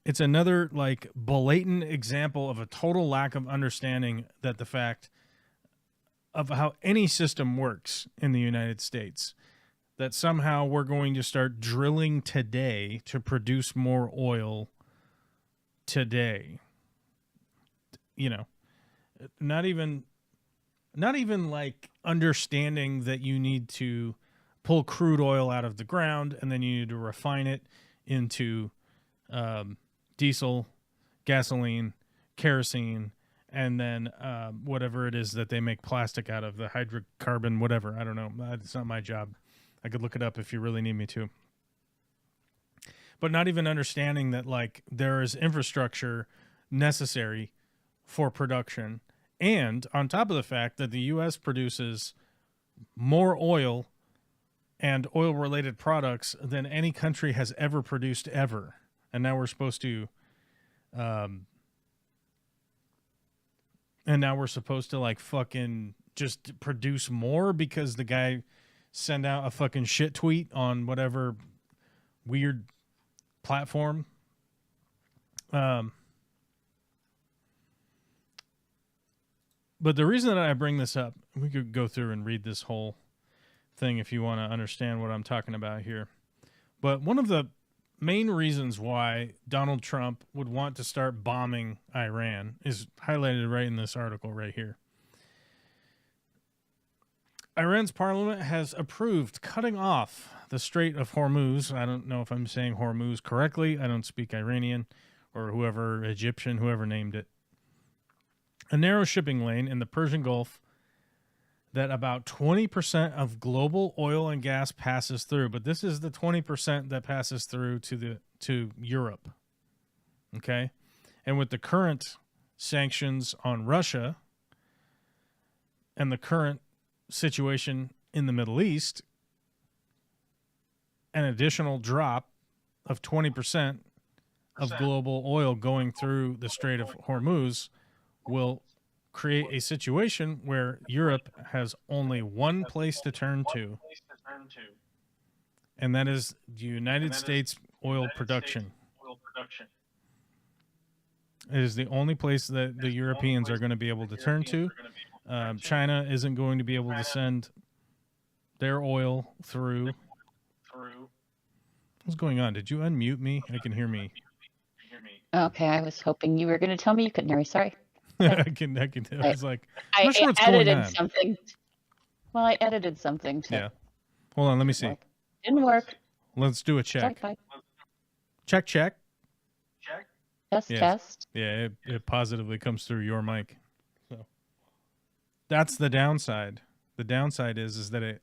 it's another like blatant example of a total lack of understanding that the fact of how any system works in the United States, that somehow we're going to start drilling today to produce more oil today. You know, not even like understanding that you need to pull crude oil out of the ground and then you need to refine it into diesel, gasoline, kerosene, and then whatever it is that they make plastic out of, the hydrocarbon, whatever. I don't know. It's not my job. I could look it up if you really need me to. But not even understanding that, like, there is infrastructure necessary for production. And on top of the fact that the U.S. produces more oil and oil-related products than any country has ever produced ever. And now we're supposed to... like fucking just produce more because the guy sent out a fucking shit tweet on whatever weird platform. But the reason that I bring this up, we could go through and read this whole thing if you want to understand what I'm talking about here. But one of the main reasons why Donald Trump would want to start bombing Iran is highlighted right in this article right here. Iran's parliament has approved cutting off the Strait of Hormuz. I don't know if I'm saying Hormuz correctly. I don't speak Iranian or Egyptian, whoever named it. A narrow shipping lane in the Persian Gulf that about 20% of global oil and gas passes through. But this is the 20% that passes through to Europe. Okay? And with the current sanctions on Russia and the current situation in the Middle East, an additional drop of 20% of global oil going through the Strait of Hormuz will create a situation where Europe has only one place to turn to, and that is the United States oil production. It is the only place that the Europeans are going to be able to turn to. China isn't going to be able to send their oil through. What's going on? Did you unmute me? I can hear me. Okay, I was hoping you were going to tell me you couldn't hear me. Sorry. I can. I was like, I'm not sure what's going on. Something. Well, I edited something. Yeah. Hold on. Let me see. Didn't work. Let's do a check. Check. Test. Yeah, it positively comes through your mic. So that's the downside. The downside is that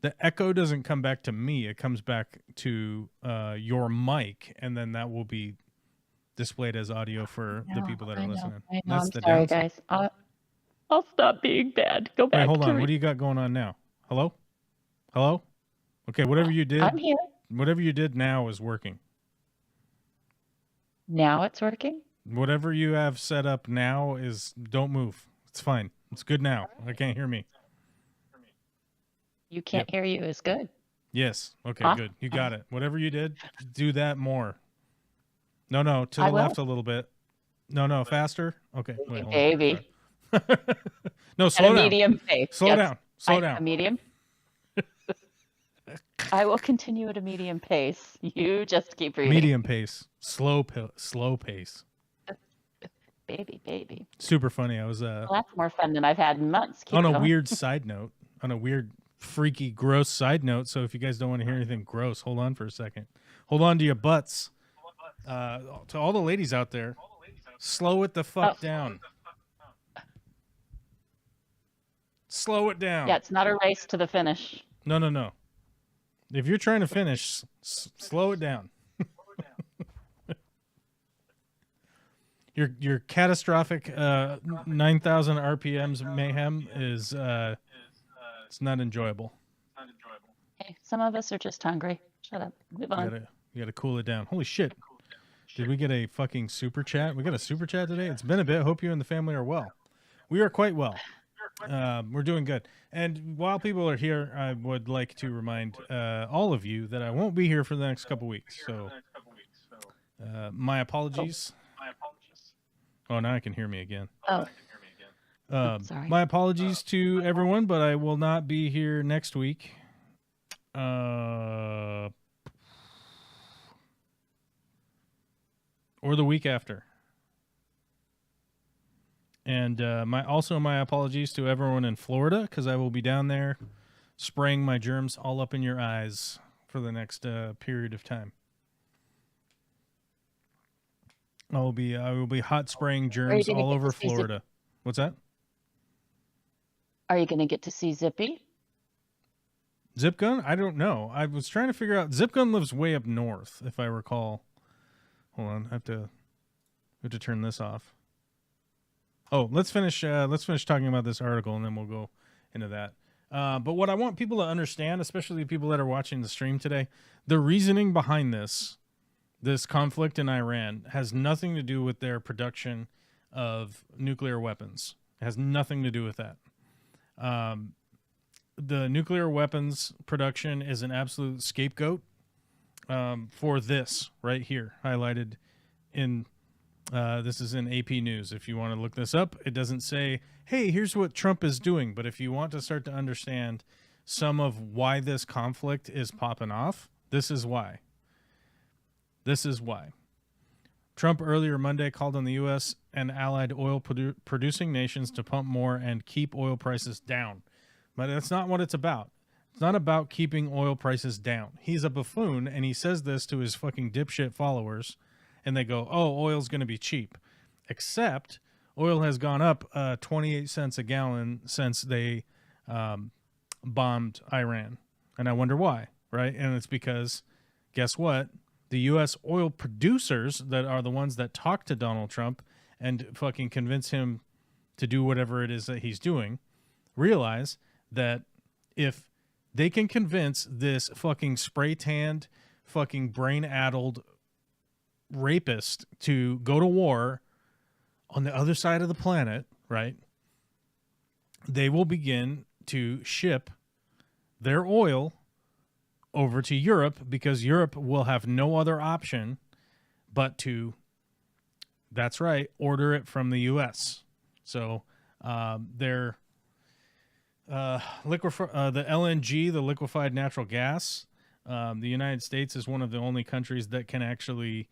the echo doesn't come back to me. It comes back to your mic, and then that will be displayed as audio for the people that are listening. I know. That's I'm the sorry, downside. guys. I'll stop being bad. Go back. Wait, hold to on. What do you got going on now? Hello? Okay, whatever you did. I'm here. Whatever you did now is working. Now it's working? Whatever you have set up now don't move. It's fine. It's good now. I can't hear me. You can't hear you is good. Yes. Okay, good. You got it. Whatever you did, do that more. No, to the left a little bit. No, faster. Okay. Wait, hold baby. On. No, slow down. Medium pace. Slow down. A medium? I will continue at a medium pace. You just keep reading. Medium pace. Slow pace. Baby. Super funny. I was well, that's more fun than I've had in months. on a weird side note, on a weird freaky, gross side note. So if you guys don't want to hear anything gross, hold on for a second. Hold on to your butts. To all the ladies out there, slow it the fuck down. Slow it down. Yeah, it's not a race to the finish. No. If you're trying to finish, slow it down. Your catastrophic 9,000 RPMs mayhem is it's not enjoyable. Hey, some of us are just hungry. Shut up. Move on. You gotta cool it down. Holy shit. Did we get a fucking super chat? We got a super chat today? It's been a bit. Hope you and the family are well. We are quite well. We're doing good. And while people are here, I would like to remind all of you that I won't be here for the next couple weeks. So my apologies. Oh, now I can hear me again. Sorry. My apologies to everyone, but I will not be here next week. Or the week after. And my apologies to everyone in Florida, because I will be down there spraying my germs all up in your eyes for the next period of time. I will be hot spraying germs all over Florida. What's that? Are you going to get to see Zippy? Zip Gun? I don't know. I was trying to figure out. Zip Gun lives way up north, if I recall. Hold on, I have to turn this off. Oh, let's finish talking about this article, and then we'll go into that. But what I want people to understand, especially people that are watching the stream today, the reasoning behind this conflict in Iran has nothing to do with their production of nuclear weapons. It has nothing to do with that. The nuclear weapons production is an absolute scapegoat for this right here, highlighted in this is in AP News. If you want to look this up, it doesn't say, hey, here's what Trump is doing. But if you want to start to understand some of why this conflict is popping off, this is why. This is why. Trump earlier Monday called on the U.S. and allied oil producing nations to pump more and keep oil prices down. But that's not what it's about. It's not about keeping oil prices down. He's a buffoon, and he says this to his fucking dipshit followers, and they go, oh, oil's going to be cheap. Except oil has gone up 28 cents a gallon since they bombed Iran. And I wonder why, right? And it's because, guess what? The U.S. oil producers that are the ones that talk to Donald Trump and fucking convince him to do whatever it is that he's doing realize that if they can convince this fucking spray-tanned, fucking brain-addled rapist to go to war on the other side of the planet, right? They will begin to ship their oil over to Europe because Europe will have no other option but to, that's right, order it from the U.S. So their the LNG, the liquefied natural gas, the United States is one of the only countries that can actually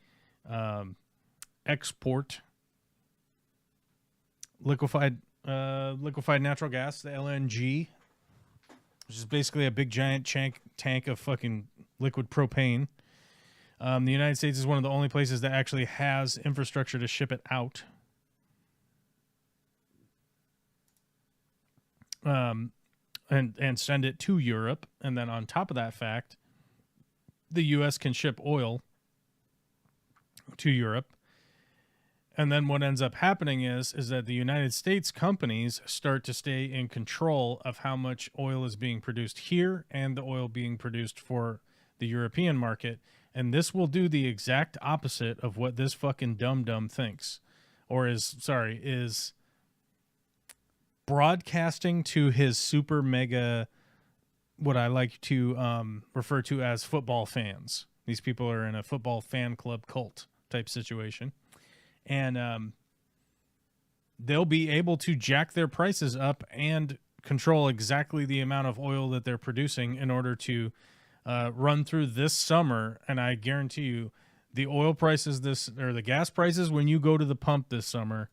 export liquefied natural gas, the LNG, which is basically a big giant tank of fucking liquid propane. The United States is one of the only places that actually has infrastructure to ship it out. And send it to Europe. And then on top of that fact, the U.S. can ship oil to Europe. And then what ends up happening is that the United States companies start to stay in control of how much oil is being produced here and the oil being produced for the European market. And this will do the exact opposite of what this fucking dum-dum thinks. Or is broadcasting to his super mega, what I like to refer to as football fans. These people are in a football fan club cult type situation. And they'll be able to jack their prices up and control exactly the amount of oil that they're producing in order to run through this summer. And I guarantee you the oil prices the gas prices when you go to the pump this summer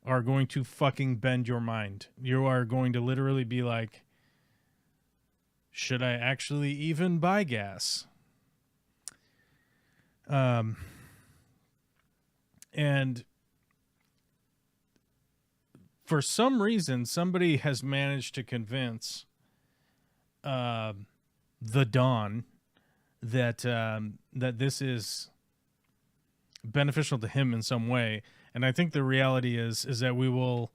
are going to fucking bend your mind. You are going to literally be like, should I actually even buy gas? And for some reason, somebody has managed to convince the Don that that this is beneficial to him in some way. And I think the reality is that we will,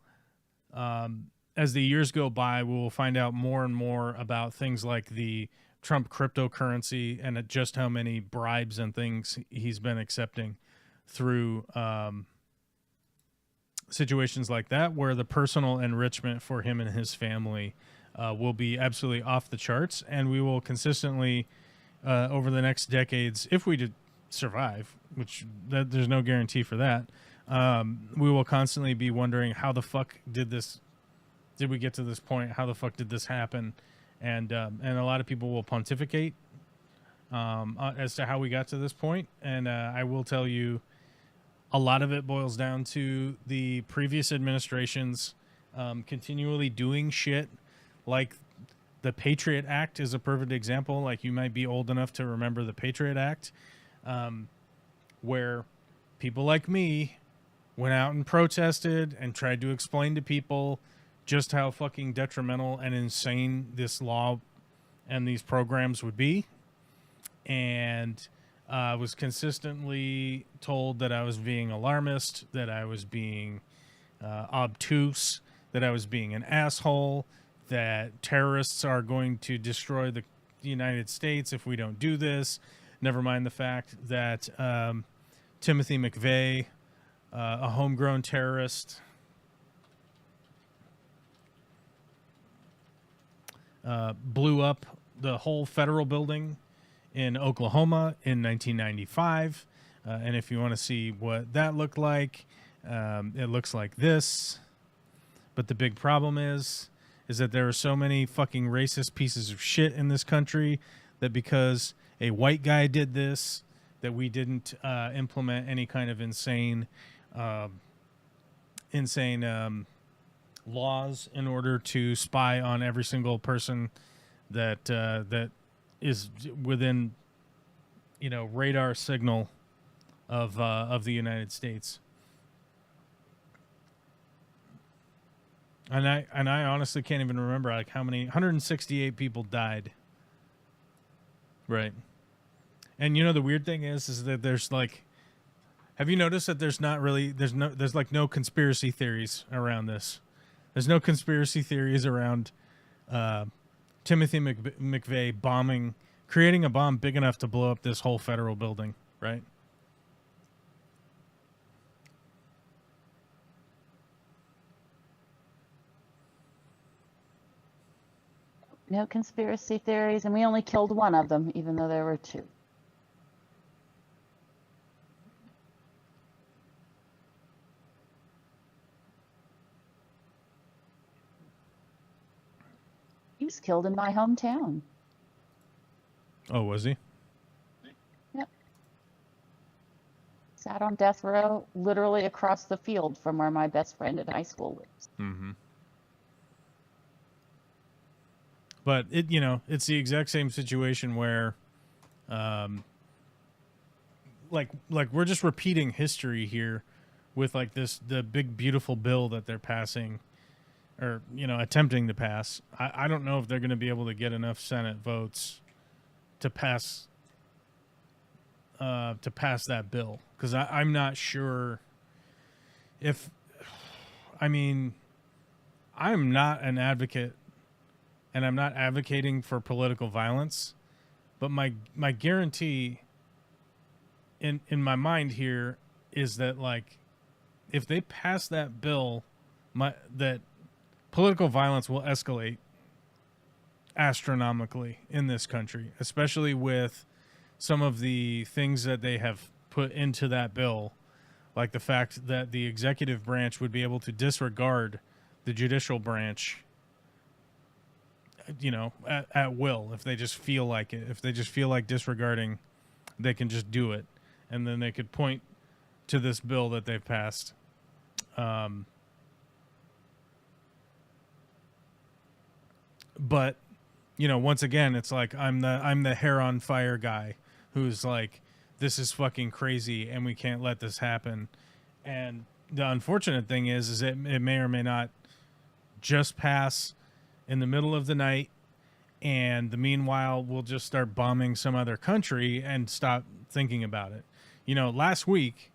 as the years go by, we will find out more and more about things like the Trump cryptocurrency and just how many bribes and things he's been accepting through situations like that, where the personal enrichment for him and his family will be absolutely off the charts. And we will consistently, over the next decades, if we did survive, which there's no guarantee for that, we will constantly be wondering, how the fuck did we get to this point? How the fuck did this happen? And a lot of people will pontificate as to how we got to this point. And I will tell you, a lot of it boils down to the previous administrations continually doing shit. Like the Patriot Act is a perfect example. Like, you might be old enough to remember the Patriot Act, where people like me went out and protested and tried to explain to people just how fucking detrimental and insane this law and these programs would be. And I was consistently told that I was being alarmist, that I was being obtuse, that I was being an asshole, that terrorists are going to destroy the United States if we don't do this. Never mind the fact that Timothy McVeigh, a homegrown terrorist, blew up the whole federal building in Oklahoma in 1995. And if you want to see what that looked like, it looks like this. But the big problem is that there are so many fucking racist pieces of shit in this country that because a white guy did this, that we didn't implement any kind of insane laws in order to spy on every single person that that is within, radar signal of the United States. And I honestly can't even remember like how many. 168 people died. Right. And the weird thing is that there's like, have you noticed that there's like no conspiracy theories around this? There's no conspiracy theories around Timothy McVeigh creating a bomb big enough to blow up this whole federal building, right? No conspiracy theories, and we only killed one of them, even though there were two. He was killed in my hometown. Oh, was he? Yep. Sat on death row, literally across the field from where my best friend in high school lives. Mm-hmm. But it's the exact same situation where, like we're just repeating history here, with like the big beautiful bill that they're passing, or attempting to pass. I don't know if they're going to be able to get enough Senate votes to pass that bill, because I'm not sure if. I mean, I'm not an advocate. And I'm not advocating for political violence, but my guarantee in my mind here is that, like, if they pass that bill, that political violence will escalate astronomically in this country, especially with some of the things that they have put into that bill, like the fact that the executive branch would be able to disregard the judicial branch, at will, if they just feel like it. If they just feel like disregarding, they can just do it. And then they could point to this bill that they've passed. But you know, once again, it's like I'm the hair on fire guy who's like, this is fucking crazy and we can't let this happen. And the unfortunate thing is it may or may not just pass in the middle of the night, and the meanwhile we'll just start bombing some other country and stop thinking about it. You know, last week,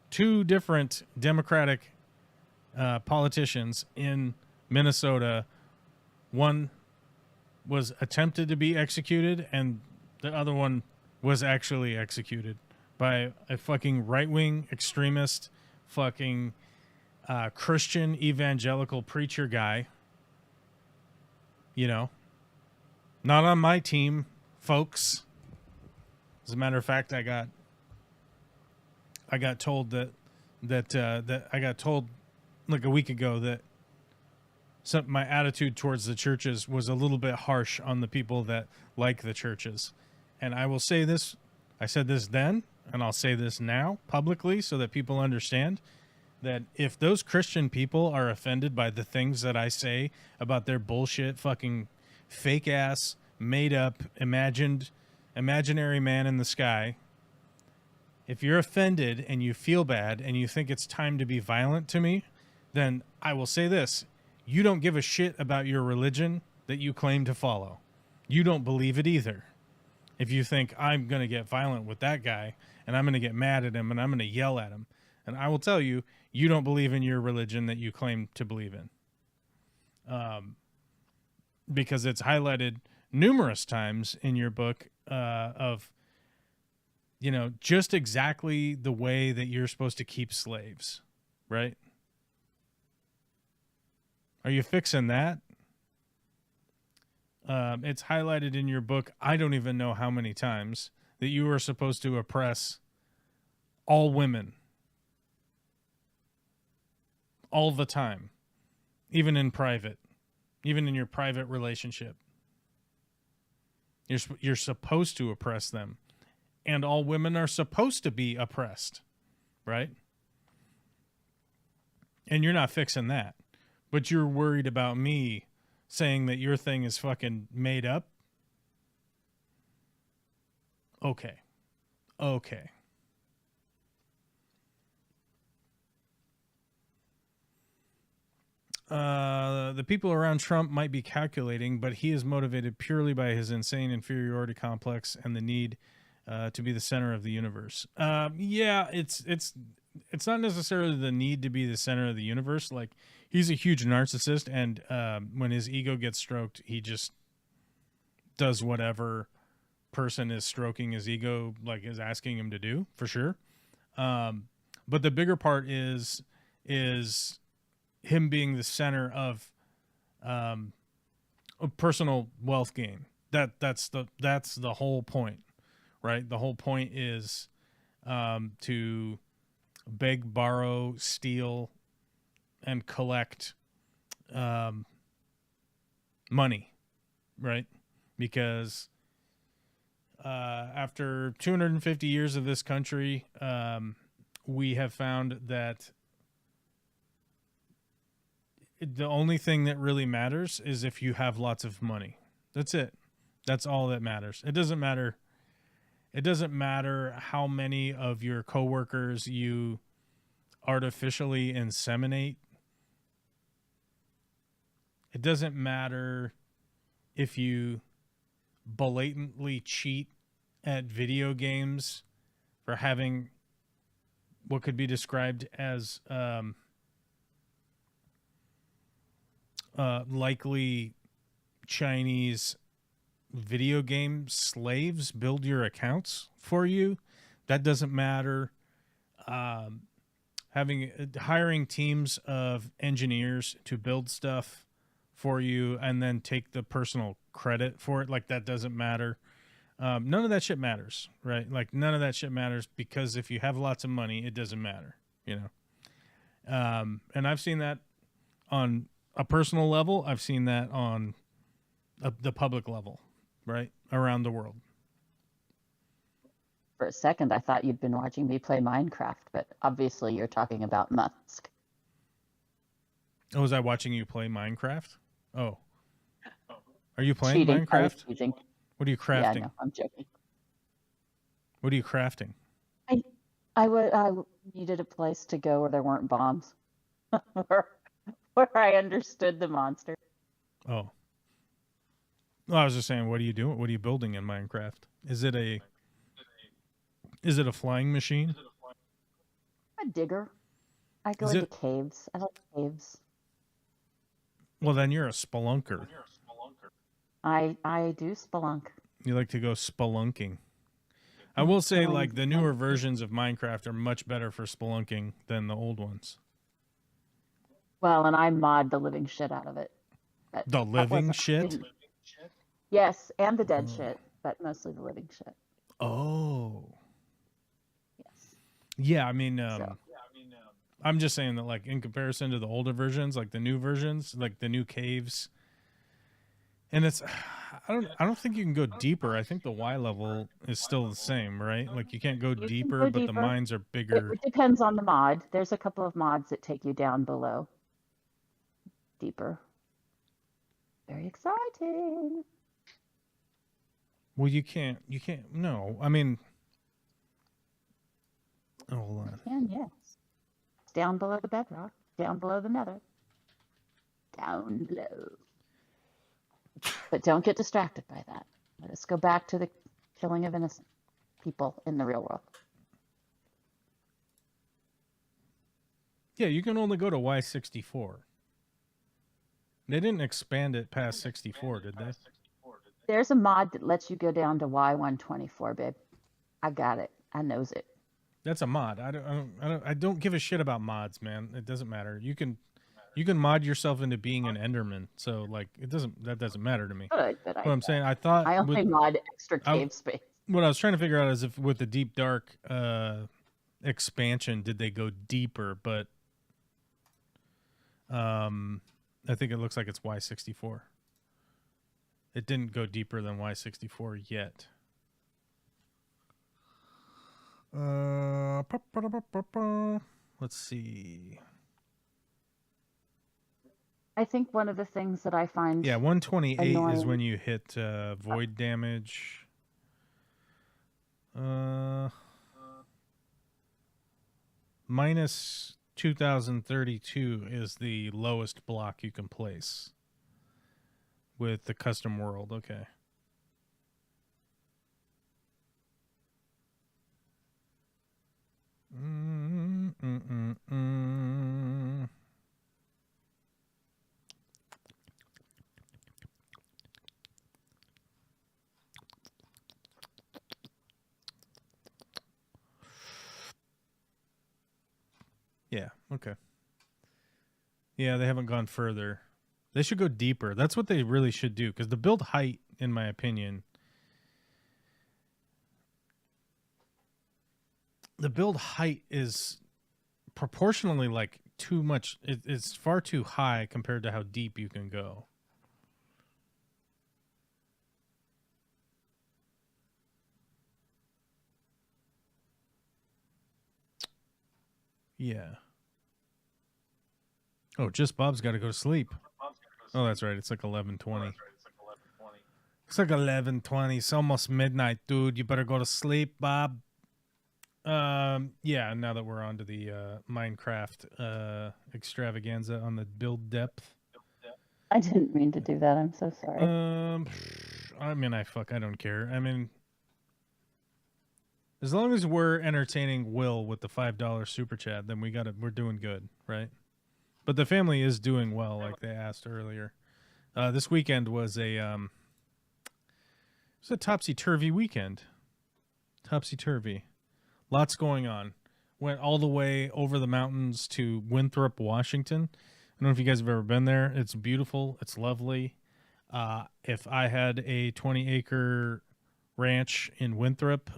two different Democratic politicians in Minnesota, one was attempted to be executed and the other one was actually executed by a fucking right-wing extremist fucking Christian evangelical preacher guy. You know, not on my team, folks. As a matter of fact, I got told that I got told like a week ago that my attitude towards the churches was a little bit harsh on the people that like the churches. And I will say this, I said this then, and I'll say this now publicly so that people understand that if those Christian people are offended by the things that I say about their bullshit, fucking fake ass, made up, imaginary man in the sky, if you're offended and you feel bad and you think it's time to be violent to me, then I will say this. You don't give a shit about your religion that you claim to follow. You don't believe it either. If you think I'm going to get violent with that guy and I'm going to get mad at him and I'm going to yell at him, and I will tell you, you don't believe in your religion that you claim to believe in. Because it's highlighted numerous times in your book of, you know, just exactly the way that you're supposed to keep slaves, right? Are you fixing that? It's highlighted in your book, I don't even know how many times, that you are supposed to oppress all women. All the time. Even in private. Even in your private relationship. You're supposed to oppress them. And all women are supposed to be oppressed. Right? And you're not fixing that. But you're worried about me saying that your thing is fucking made up? Okay. The people around Trump might be calculating, but he is motivated purely by his insane inferiority complex and the need to be the center of the universe. Yeah, it's not necessarily the need to be the center of the universe. Like, he's a huge narcissist, and when his ego gets stroked, he just does whatever person is stroking his ego, like, is asking him to do, for sure. But the bigger part is him being the center of a personal wealth gain. That's the whole point, right? The whole point is to beg, borrow, steal, and collect money, right? Because after 250 years of this country, we have found that the only thing that really matters is if you have lots of money. That's it. That's all that matters. It doesn't matter. It doesn't matter how many of your coworkers you artificially inseminate. It doesn't matter if you blatantly cheat at video games for having what could be described as likely Chinese video game slaves build your accounts for you. That doesn't matter. Hiring teams of engineers to build stuff for you and then take the personal credit for it, like, that doesn't matter. None of that shit matters, right? Like, none of that shit matters, because if you have lots of money, it doesn't matter, you know? And I've seen that on a personal level. I've seen that on the public level, right? Around the world. For a second, I thought you'd been watching me play Minecraft, but obviously you're talking about Musk. Oh, was I watching you play Minecraft? Oh. Are you playing Cheating. I was Minecraft? cheating. What are you Yeah, crafting? no, I'm joking. What are you crafting? I needed a place to go where there weren't bombs, where I understood the monster. Oh. Well, I was just saying, what are you doing? What are you building in Minecraft? Is it a flying machine? I'm a digger. I go Is into it- caves. I like caves. Well, then you're a spelunker. I do spelunk. You like to go spelunking. I will say, like, the newer versions of Minecraft are much better for spelunking than the old ones. Well, and I mod the living shit out of it. But The that living wasn't- shit? Yes, and the dead shit, but mostly the living shit. Oh. Yes. Yeah, I mean, So. I'm just saying that, like, in comparison to the older versions, like the new versions, like the new caves, and it's, I don't think you can go deeper. I think the Y level is still the same, right? Like you can't go can deeper, go but the deeper. mines are bigger. It depends on the mod. There's a couple of mods that take you down below. Deeper. Very exciting. Well, you can't. No, I mean, oh, hold on. And yes. It's down below the bedrock. Down below the nether. Down below. But don't get distracted by that. Let us go back to the killing of innocent people in the real world. Yeah, you can only go to Y64. They didn't expand it past 64, did they? There's a mod that lets you go down to Y124, babe. I got it. I knows it. That's a mod. I don't give a shit about mods, man. It doesn't matter. You can mod yourself into being an Enderman. So like that doesn't matter to me. Good, but What I'm saying, I thought I only mod extra cave space. what I was trying to figure out is if with the Deep Dark expansion, did they go deeper? But I think it looks like it's Y64. It didn't go deeper than Y64 yet. Let's see. I think one of the things that I find 128 is annoying. when you hit void damage. Minus 2032 is the lowest block you can place with the custom world. Okay. Yeah, okay. Yeah, they haven't gone further. They should go deeper. That's what they really should do, because the build height, in my opinion, the build height is proportionally like too much. It's far too high compared to how deep you can go. Yeah. Oh, just Bob's got to go to sleep. Oh, that's right. It's like 11:20. It's like 11:20. It's almost midnight, dude. You better go to sleep, Bob. Yeah, now that we're on to the Minecraft extravaganza on the build depth. I didn't mean to do that. I'm so sorry. I mean, I don't care. I mean, as long as we're entertaining Will with the $5 super chat, then we're doing good, right? But the family is doing well, like they asked earlier. This weekend was a topsy-turvy weekend. Topsy-turvy. Lots going on. Went all the way over the mountains to Winthrop, Washington. I don't know if you guys have ever been there. It's beautiful. It's lovely. If I had a 20-acre ranch in Winthrop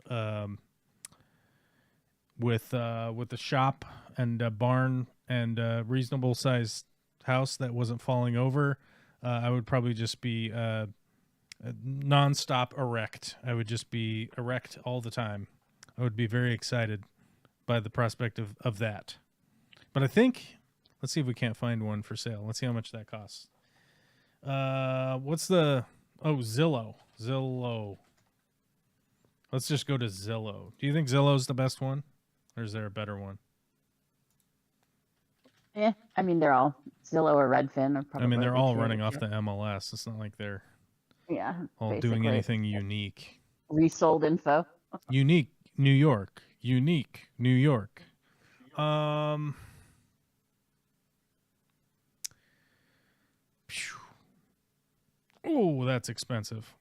with a shop and a barn and a reasonable-sized house that wasn't falling over, I would probably just be nonstop erect. I would just be erect all the time. I would be very excited by the prospect of that. But I think Let's see if we can't find one for sale. Let's see how much that costs. What's the... Oh, Zillow. Zillow. Let's just go to Zillow. Do you think Zillow's the best one? Or is there a better one? Yeah, I mean, they're all Zillow or Redfin are probably. I mean, they're the all two, running off yeah. the MLS. It's not like they're Yeah, all doing basically. anything unique. Resold info. Unique, New York. Unique, New York. Oh, that's expensive.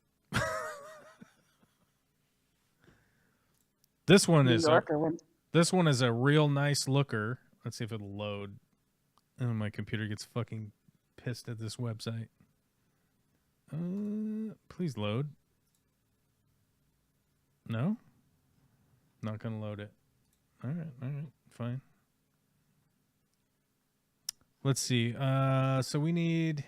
This one New is York or this one is a real nice looker. Let's see if it'll load. Oh, my computer gets fucking pissed at this website. Please load. No? Not gonna load it. All right, fine. Let's see. So we need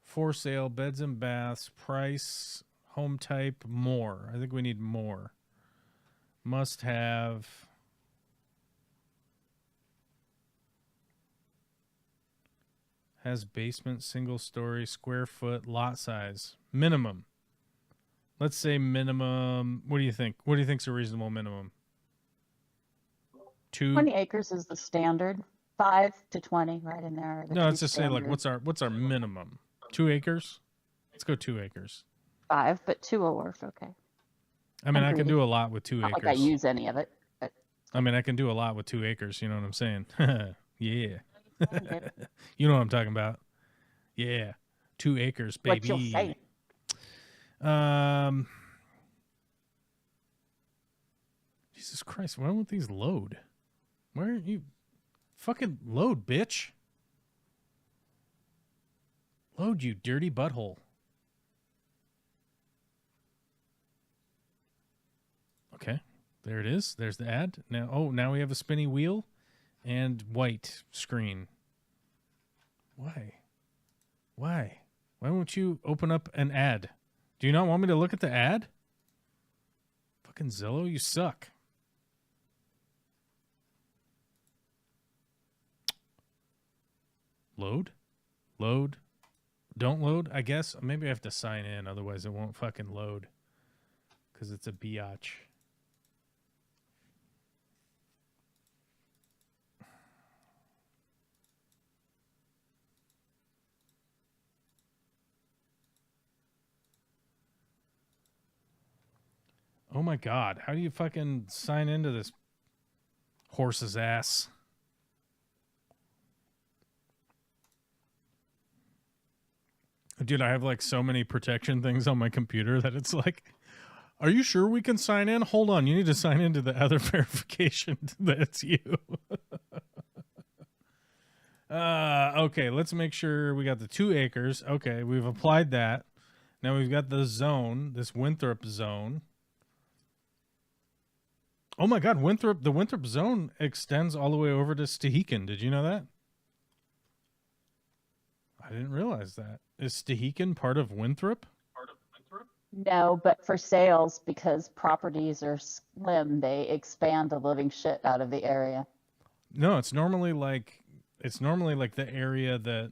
for sale, beds and baths, price, home type, more. I think we need more. Must have. Has basement, single story, square foot, lot size. Minimum. Let's say minimum. What do you think? What do you think's a reasonable minimum? 20 acres is the standard. 5 to 20, right in there. No, let's just say like what's our minimum? 2 acres. Let's go 2 acres. 5, but 2 will work. Okay. I mean, I can do a lot with 2 Not acres. like I use any of it, but I mean, I can do a lot with 2 acres. You know what I'm saying? Yeah. okay. You know what I'm talking about? Yeah. 2 acres, baby. What you'll say. Jesus Christ, why won't these load? Why aren't you fucking load, bitch? Load, you dirty butthole. Okay, there it is. There's the ad. Now we have a spinny wheel and white screen. Why? Why won't you open up an ad? Do you not want me to look at the ad? Fucking Zillow, you suck. Load? Load? Don't load, I guess. Maybe I have to sign in, otherwise it won't fucking load. Because it's a biatch. Oh my god, how do you fucking sign into this horse's ass? Dude, I have like so many protection things on my computer that it's like, are you sure we can sign in? Hold on, you need to sign into the other verification that it's you. Okay, let's make sure we got the 2 acres. Okay, we've applied that. Now we've got the zone, this Winthrop zone. Oh my god, the Winthrop zone extends all the way over to Stehekin. Did you know that? I didn't realize that. Is Stehekin part of Winthrop? No, but for sales, because properties are slim, they expand the living shit out of the area. No, it's normally like the area that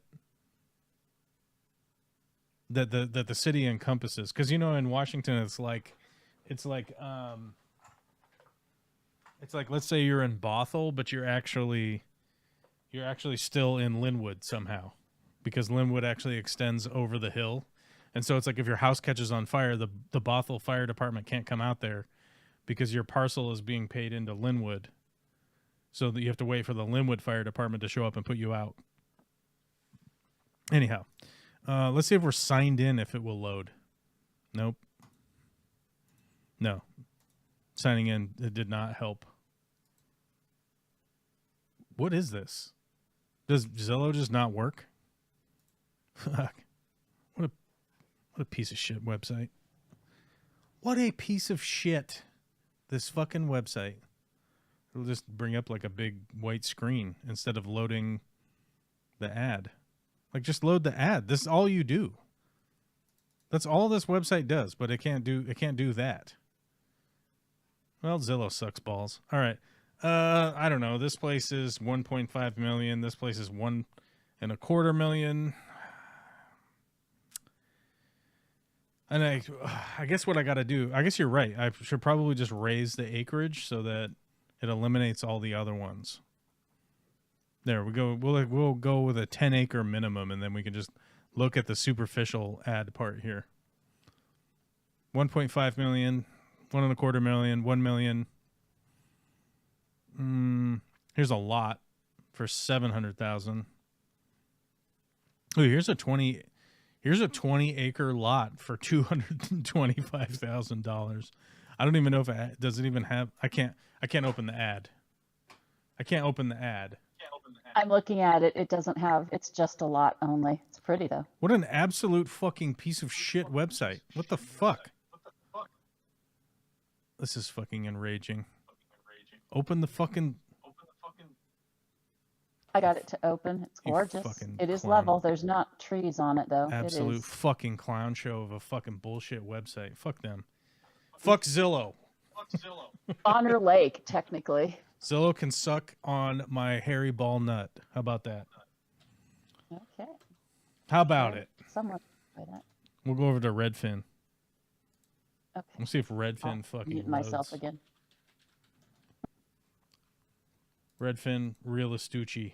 the city encompasses. Because you know, in Washington, it's like let's say you're in Bothell, but you're actually still in Linwood somehow, because Linwood actually extends over the hill. And so it's like if your house catches on fire, the Bothell Fire Department can't come out there because your parcel is being paid into Linwood. So that you have to wait for the Linwood Fire Department to show up and put you out. Anyhow, let's see if we're signed in, if it will load. Nope. No. Signing in, it did not help. What is this? Does Zillow just not work? Fuck. What a piece of shit website. What a piece of shit. This fucking website. It'll just bring up like a big white screen instead of loading the ad. Like, just load the ad. This is all you do. That's all this website does, but it can't do that. Well, Zillow sucks balls. All right. I don't know. This place is 1.5 million. This place is 1.25 million. And I guess what I got to do, I guess you're right. I should probably just raise the acreage so that it eliminates all the other ones. There we go. We'll go with a 10-acre minimum, and then we can just look at the superficial ad part here. 1.5 million, 1.25 million, 1 million. Here's a lot for 700,000. Oh, here's a 20-acre lot for $225,000. I don't even know if it does it even have. I can't open the ad. I can't open the ad. I'm looking at it. It doesn't have. It's just a lot only. It's pretty though. What an absolute fucking piece of shit website. What the fuck? This is fucking enraging. Open the fucking. I got it to open. It's gorgeous. It is level. There's not trees on it though. Absolute fucking clown show of a fucking bullshit website. Fuck them. Fuck Zillow. Honor Lake, technically. Zillow can suck on my hairy ball nut. How about that? Okay. How about it? Somewhat by that. We'll go over to Redfin. Okay. We'll see if Redfin fucking mute myself loads. again. Redfin, Real Estucci.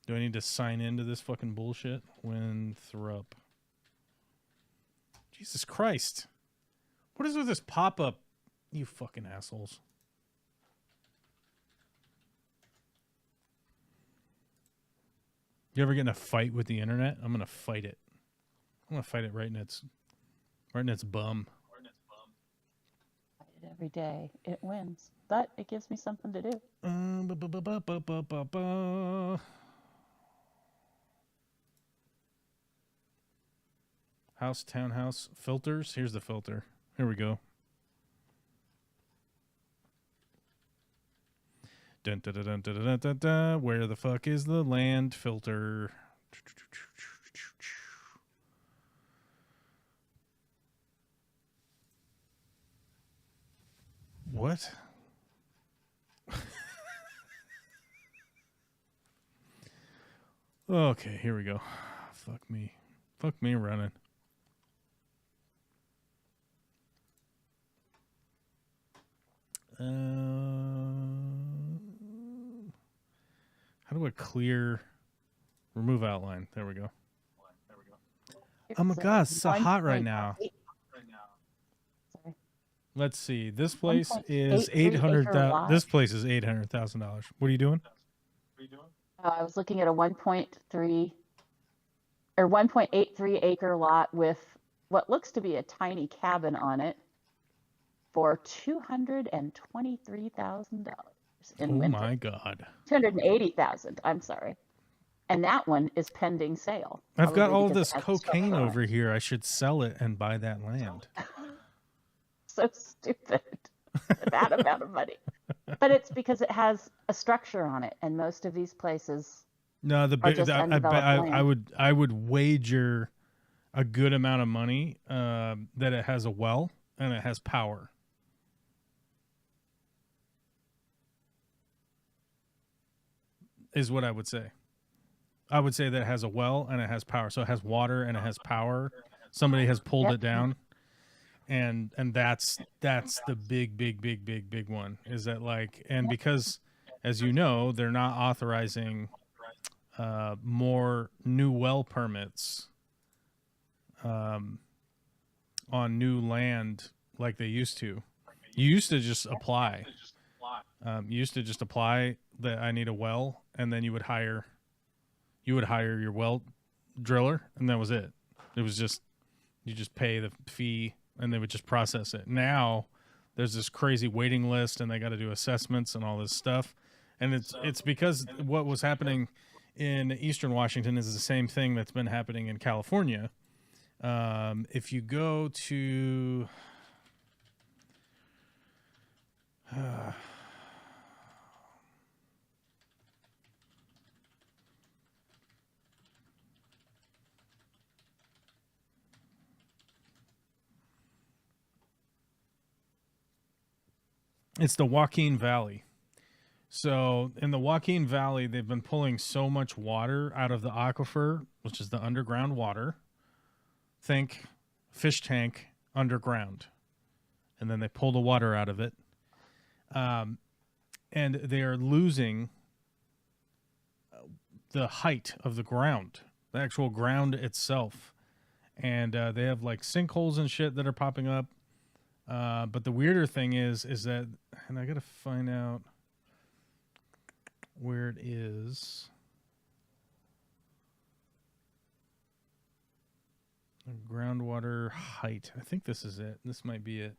Do I need to sign into this fucking bullshit? Winthrop. Jesus Christ. What is with this pop-up? You fucking assholes. You ever get in a fight with the internet? I'm going to fight it. I'm going to fight it right in its bum. Fight it every day. It wins. But it gives me something to do. House, townhouse, filters. Here's the filter. Here we go. Dun, dun, dun, dun, dun, dun, dun, dun. Where the fuck is the land filter? What? Okay, here we go. Fuck me. Fuck me running. How do I clear? Remove outline. There we go. Oh my God, it's so hot right now. Sorry. Let's see. This place is $800,000. This place is $800,000. What are you doing? I was looking at a 1.3 or 1.83 acre lot with what looks to be a tiny cabin on it for $223,000 in Oh winter. my God. 280,000. I'm sorry. And that one is pending sale. I've got probably all because this it has cocaine structure on over it. here. I should sell it and buy that land. So stupid. That amount of money. But it's because it has a structure on it, and most of these places No, the are big. just undeveloped land. I would wager a good amount of money that it has a well and it has power. Is what I would say. I would say that it has a well and it has power. So it has water and it has power. Somebody has pulled it down. And that's the big one. Is that like, and because as you know, they're not authorizing more new well permits on new land like they used to. You used to just apply. You used to just apply that I need a well, and then you would hire your well driller, and that was it. It was just, you just pay the fee and they would just process it. Now there's this crazy waiting list and they got to do assessments and all this stuff. And it's because what was happening in Eastern Washington is the same thing that's been happening in California. If you go to It's the Joaquin Valley. So in the Joaquin Valley, they've been pulling so much water out of the aquifer, which is the underground water. Think fish tank underground. And then they pull the water out of it. And they are losing the height of the ground, the actual ground itself. And they have like sinkholes and shit that are popping up. But the weirder thing is that, and I got to find out where it is. Groundwater height. I think this is it. This might be it.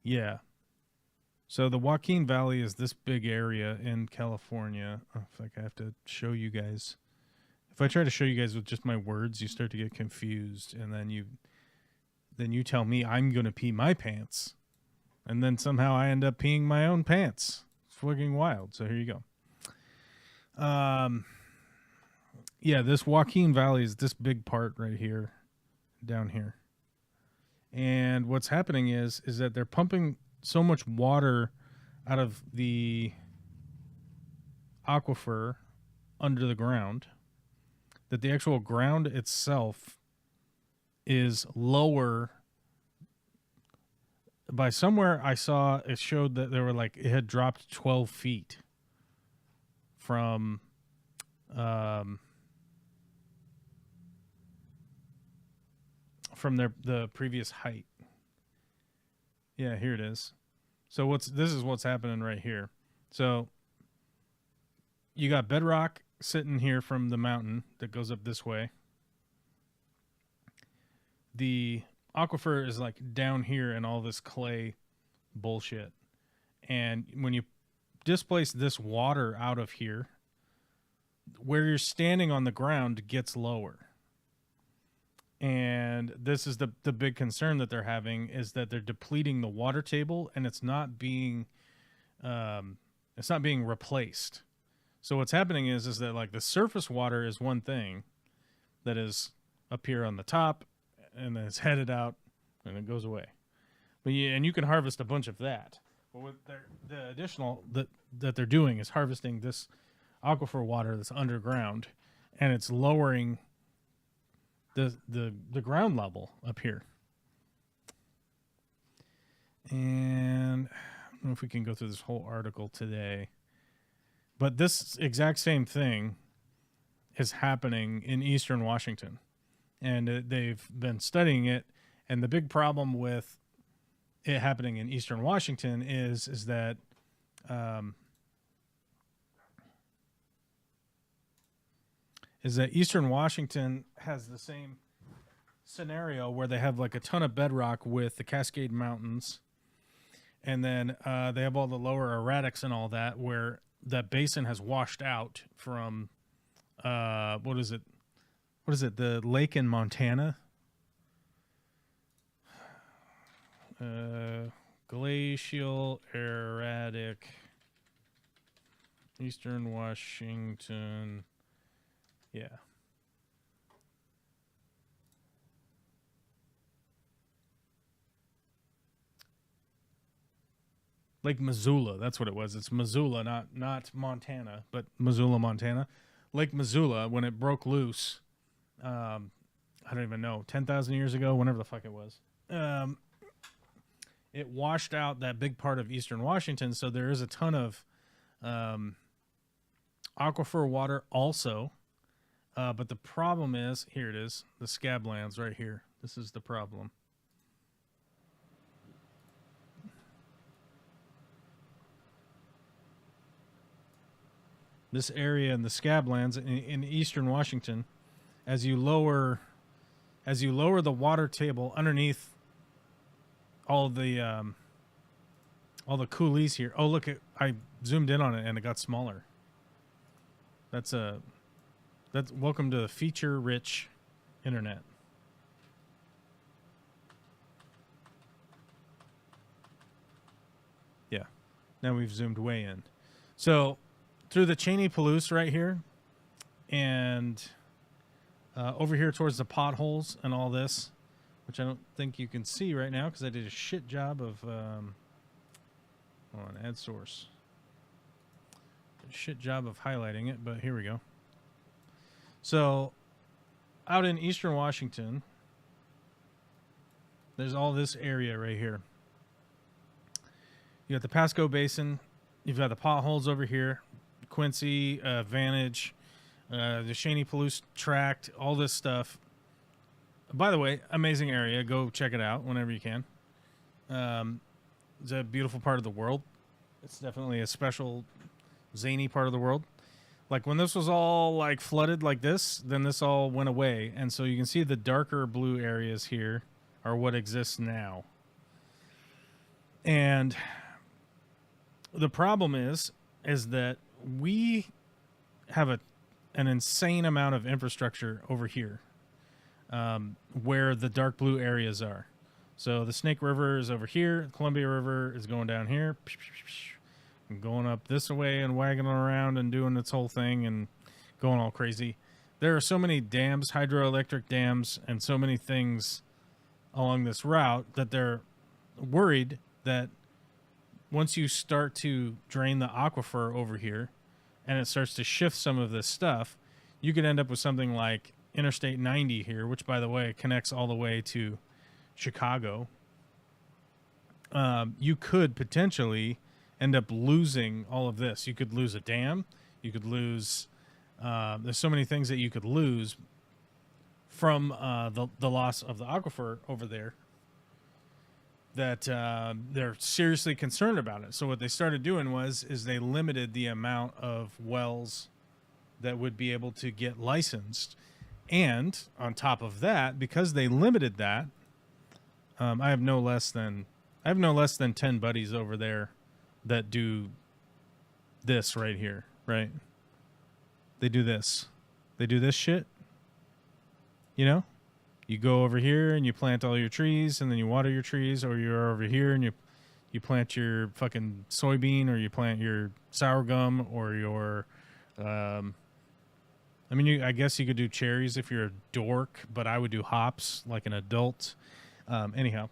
Yeah. So the Joaquin Valley is this big area in California. Oh, fuck, I have to show you guys. If I try to show you guys with just my words, you start to get confused, and then you tell me I'm gonna pee my pants, and then somehow I end up peeing my own pants. It's fucking wild. So here you go. Yeah, this Joaquin Valley is this big part right here, down here. And what's happening is that they're pumping so much water out of the aquifer under the ground that the actual ground itself is lower. By somewhere I saw it showed that there were like, it had dropped 12 feet from the previous height. Yeah, here it is. So this is what's happening right here. So you got bedrock sitting here from the mountain that goes up this way. The aquifer is like down here in all this clay bullshit. And when you displace this water out of here, where you're standing on the ground gets lower. And this is the big concern that they're having, is that they're depleting the water table, and it's not being replaced. So what's happening is that like the surface water is one thing that is up here on the top, and then it's headed out and it goes away. But and you can harvest a bunch of that. But what the additional that they're doing is harvesting this aquifer water that's underground, and it's lowering the ground level up here. And I don't know if we can go through this whole article today, but this exact same thing is happening in eastern Washington, and they've been studying it. And the big problem with it happening in eastern Washington is that eastern Washington has the same scenario where they have like a ton of bedrock with the Cascade Mountains, and then they have all the lower erratics and all that, where that basin has washed out from what is it, the lake in Montana, glacial erratic, eastern Washington. Yeah. Lake Missoula, that's what it was. It's Missoula, not Montana, but Missoula, Montana. Lake Missoula, when it broke loose, I don't even know, 10,000 years ago, whenever the fuck it was. It washed out that big part of eastern Washington, so there is a ton of aquifer water also. But the problem is, here it is, the scablands right here. This is the problem. This area in the scablands in eastern Washington, as you lower the water table underneath all the coulees here. Oh, look, I zoomed in on it and it got smaller. That's welcome to the feature-rich internet. Yeah, now we've zoomed way in. So through the Cheney Palouse right here, and over here towards the potholes and all this, which I don't think you can see right now because I did a shit job of hold on, add source. Did a shit job of highlighting it, but here we go. So out in eastern Washington, there's all this area right here. You got the Pasco Basin. You've got the potholes over here, Quincy, Vantage, the Cheney-Palouse Tract, all this stuff. By the way, amazing area. Go check it out whenever you can. It's a beautiful part of the world. It's definitely a special, zany part of the world. Like when this was all like flooded like this, then this all went away. And so you can see the darker blue areas here are what exists now. And the problem is that we have an insane amount of infrastructure over here where the dark blue areas are. So the Snake River is over here. Columbia River is going down here. And going up this way and wagging around and doing its whole thing and going all crazy. There are so many dams, hydroelectric dams, and so many things along this route that they're worried that once you start to drain the aquifer over here and it starts to shift some of this stuff, you could end up with something like Interstate 90 here, which, by the way, connects all the way to Chicago. You could potentially end up losing all of this. You could lose a dam. You could lose... there's so many things that you could lose from the loss of the aquifer over there that they're seriously concerned about it. So what they started doing is they limited the amount of wells that would be able to get licensed. And on top of that, because they limited that, I have no less than 10 buddies over there that do this right here, right? They do this. They do this shit. You know? You go over here and you plant all your trees and then you water your trees, or you're over here and you plant your fucking soybean, or you plant your sorghum, or your I guess you could do cherries if you're a dork, but I would do hops like an adult. Anyhow,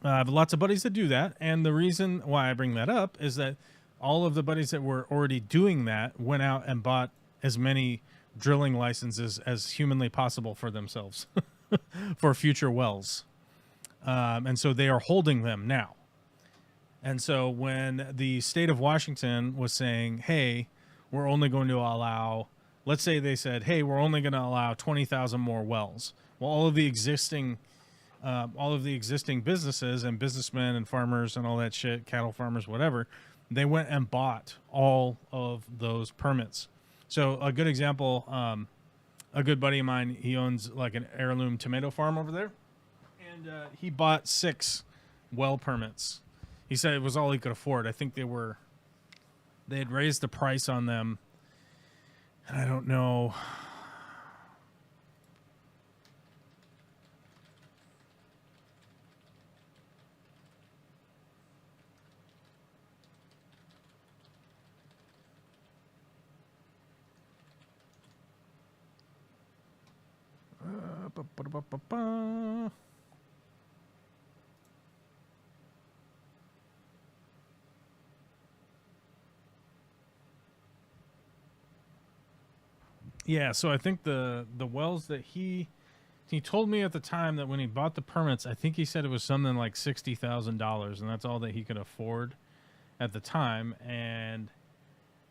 I have lots of buddies that do that, and the reason why I bring that up is that all of the buddies that were already doing that went out and bought as many drilling licenses as humanly possible for themselves for future wells. And so they are holding them now. And so when the state of Washington was saying, hey, we're only going to allow, let's say they said, hey, we're only going to allow 20,000 more wells. Well, all of the existing businesses and businessmen and farmers and all that shit, cattle farmers, whatever, they went and bought all of those permits. So a good example, a good buddy of mine, he owns like an heirloom tomato farm over there, and he bought 6 well permits. He said it was all he could afford. I think they had raised the price on them, and I don't know. Yeah, so I think the wells that he told me at the time that when he bought the permits, I think he said it was something like $60,000, and that's all that he could afford at the time. And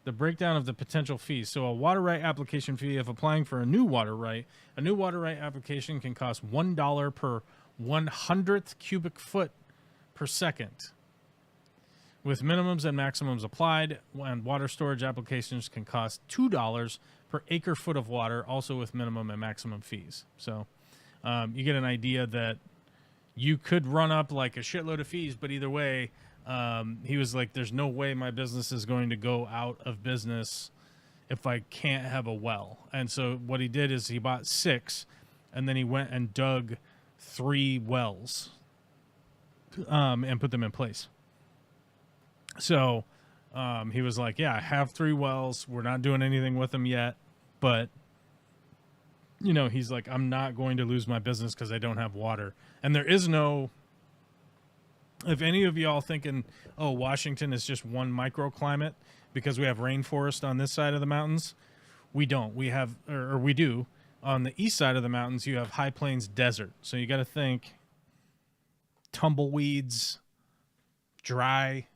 the breakdown of the potential fees. So a water right application fee of applying for a new water right application can cost $1 per 100th cubic foot per second, with minimums and maximums applied. And water storage applications can cost $2 per acre foot of water, also with minimum and maximum fees. So you get an idea that you could run up like a shitload of fees, but either way, he was like, there's no way my business is going to go out of business if I can't have a well. And so what he did is he bought 6, and then he went and dug 3 wells and put them in place. So he was like, yeah, I have 3 wells. We're not doing anything with them yet, but you know, he's like, I'm not going to lose my business because I don't have water. And there is no, if any of y'all thinking, oh, Washington is just one microclimate because we have rainforest on this side of the mountains, we don't. We have, or we do. On the east side of the mountains, you have high plains desert. So you got to think tumbleweeds, dry,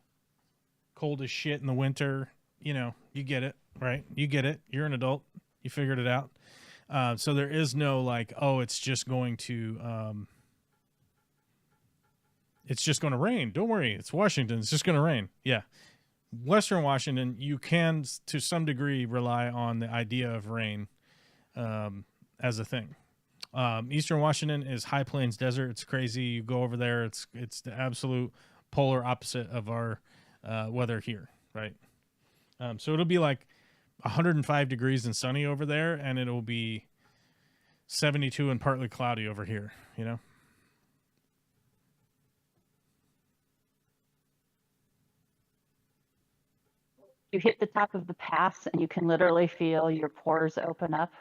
cold as shit in the winter. You know, you get it, right? You get it. You're an adult. You figured it out. So there is no like, oh, it's just going to rain. Don't worry. It's Washington. It's just going to rain. Yeah. Western Washington, you can, to some degree, rely on the idea of rain as a thing. Eastern Washington is high plains desert. It's crazy. You go over there. It's the absolute polar opposite of our weather here, right? So it'll be like 105 degrees and sunny over there, and it'll be 72 and partly cloudy over here, you know? You hit the top of the pass and you can literally feel your pores open up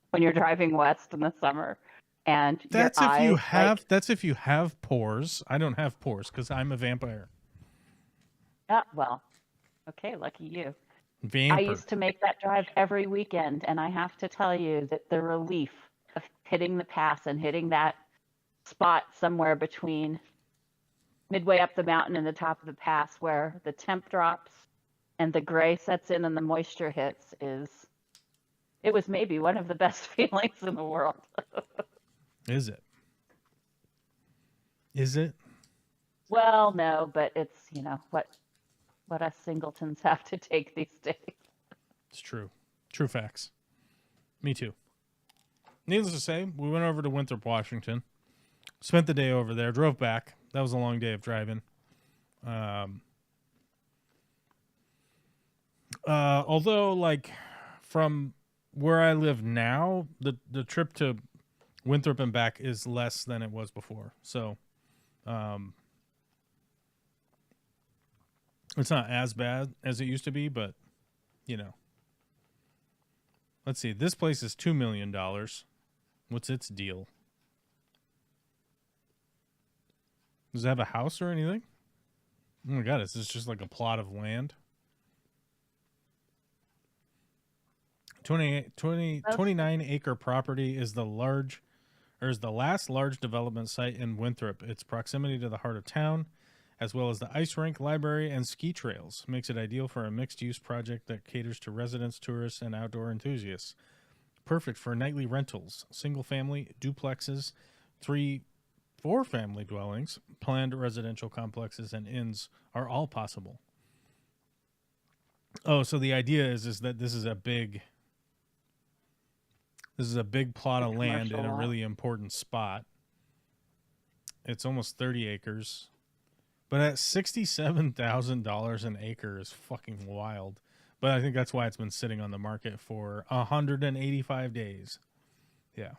when you're driving west in the summer. And That's your if you eyes, have like, that's if you have pores. I don't have pores because I'm a vampire. yeah, well, okay, lucky you. I Vampire. used to make that drive every weekend, and I have to tell you that the relief of hitting the pass and hitting that spot somewhere between midway up the mountain and the top of the pass where the temp drops and the gray sets in and the moisture hits it was maybe one of the best feelings in the world. Is it? Is it? Well, no, but it's, you know, what us singletons have to take these days. It's true. True facts. Me too. Needless to say, we went over to Winthrop, Washington. Spent the day over there. Drove back. That was a long day of driving. Although, like, from where I live now, the trip to Winthrop and back is less than it was before. So, it's not as bad as it used to be, but, you know. Let's see. This place is $2 million. What's its deal? Does it have a house or anything? Oh my god, is this just like a plot of land? 29 acre property is the last large development site in Winthrop. Its proximity to the heart of town, as well as the ice rink, library, and ski trails, makes it ideal for a mixed-use project that caters to residents, tourists, and outdoor enthusiasts. Perfect for nightly rentals, single-family, duplexes, 3-4 family dwellings, planned residential complexes, and inns are all possible. Oh, so the idea is that this is a big plot of land in a really important spot. It's almost 30 acres. But at $67,000 an acre is fucking wild. But I think that's why it's been sitting on the market for 185 days. Yeah.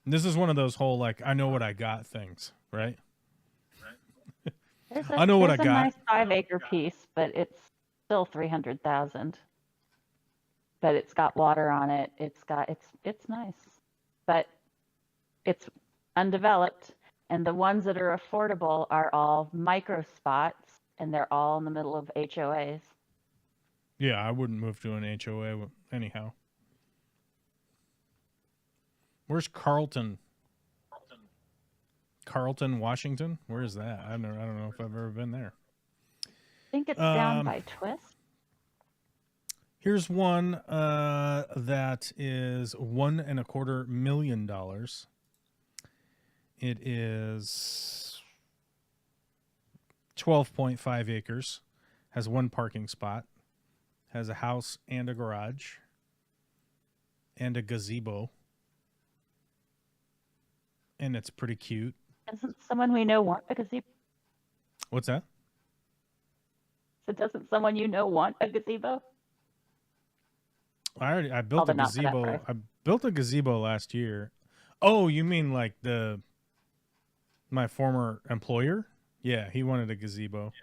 And this is one of those whole, like, I know what I got things, right? I know what I got. It's a nice 5-acre piece, but it's still 300,000. But it's got water on it. It's nice, but it's undeveloped. And the ones that are affordable are all micro spots, and they're all in the middle of HOAs. Yeah, I wouldn't move to an HOA anyhow. Where's Carlton? Carlton, Washington? Where is that? I don't know if I've ever been there. I think it's down by Twist. Here's one that is $1.25 million. It is 12.5 acres, has one parking spot, has a house and a garage, and a gazebo. And it's pretty cute. Doesn't someone we know want a gazebo? What's that? So doesn't someone you know want a gazebo? I built a gazebo. I built a gazebo last year. Oh, you mean like my former employer? Yeah, he wanted a gazebo.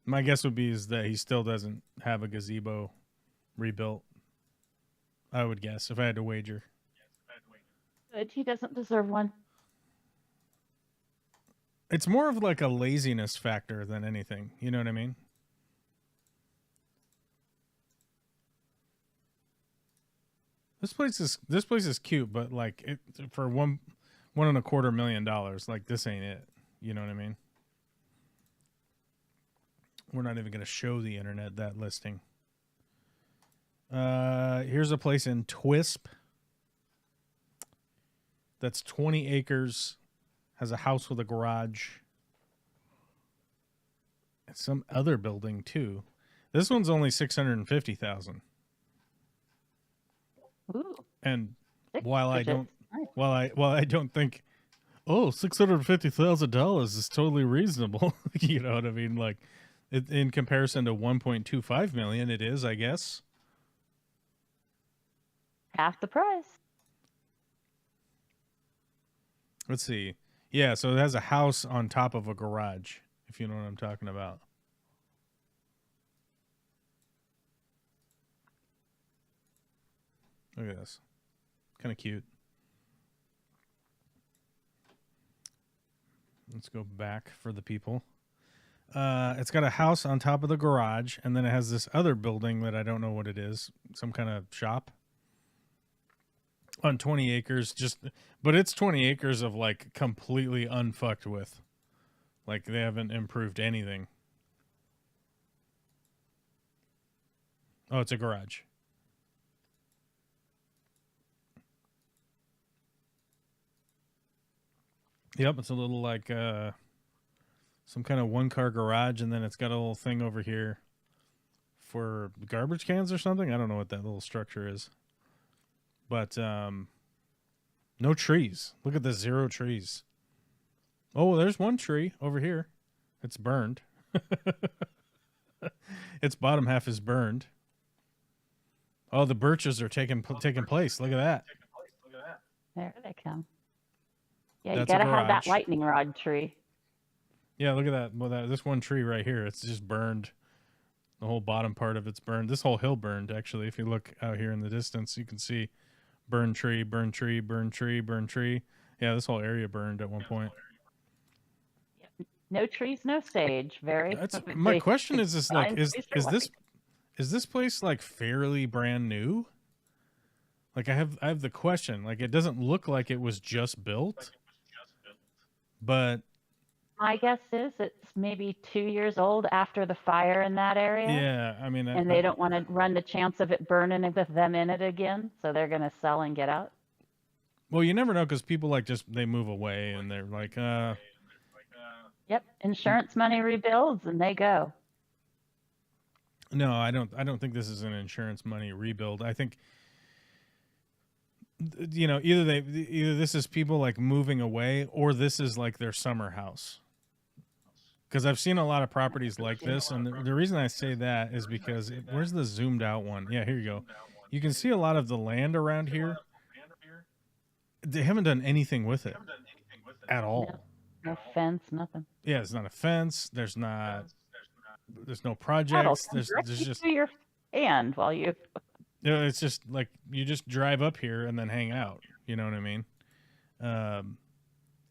My guess would be is that he still doesn't have a gazebo rebuilt. I would guess if I had to wager. Good. He doesn't deserve one. It's more of like a laziness factor than anything. You know what I mean? This place is cute, but like for $1.25 million, like this ain't it. You know what I mean? We're not even going to show the internet that listing. Here's a place in Twisp that's 20 acres, has a house with a garage, and some other building too. This one's only $650,000. Ooh. And Six while I digits. don't, Nice. while I don't think, oh, $650,000 is totally reasonable. You know what I mean? Like, in comparison to 1.25 million, it is, I guess. Half the price. Let's see. Yeah, so it has a house on top of a garage, if you know what I'm talking about. Look at this. Kind of cute. Let's go back for the people. It's got a house on top of the garage, and then it has this other building that I don't know what it is. Some kind of shop. On 20 acres, but it's 20 acres of like completely unfucked with. Like they haven't improved anything. Oh, it's a garage. Yep, it's a little like some kind of one-car garage, and then it's got a little thing over here for garbage cans or something. I don't know what that little structure is. But no trees. Look at the 0 trees. Oh, there's one tree over here. It's burned. Its bottom half is burned. Oh, the birches are taking place. Look at that. There they come. Yeah, That's you a gotta have that garage. lightning rod tree. Yeah, look at that. Well, this one tree right here, it's just burned. The whole bottom part of it's burned. This whole hill burned, actually. If you look out here in the distance, you can see burn tree, burn tree, burn tree, burn tree. Yeah, this whole area burned at one point. No trees, no sage. Very. My question is this: like, Signs is are this place like fairly brand new? Like, I have the question. Like, it doesn't look like it was just built, but My guess is it's maybe 2 years old after the fire in that area. yeah, I mean, And they don't want to run the chance of it burning with them in it again, so they're going to sell and get out. well, you never know because people like they move away and they're like, Yep, insurance money rebuilds and they go. no, I don't think this is an insurance money rebuild. I think, you know, either this is people like moving away or this is like their summer house. Because I've seen a lot of properties like this, and the reason I say that is because where's the zoomed out one? Yeah, here you go. You can see a lot of the land around here. They haven't done anything with it at all. No fence, nothing. Yeah, it's not a fence. There's no That'll projects. come There's directly just to your hand while you. you know, it's just like you just drive up here and then hang out. You know what I mean?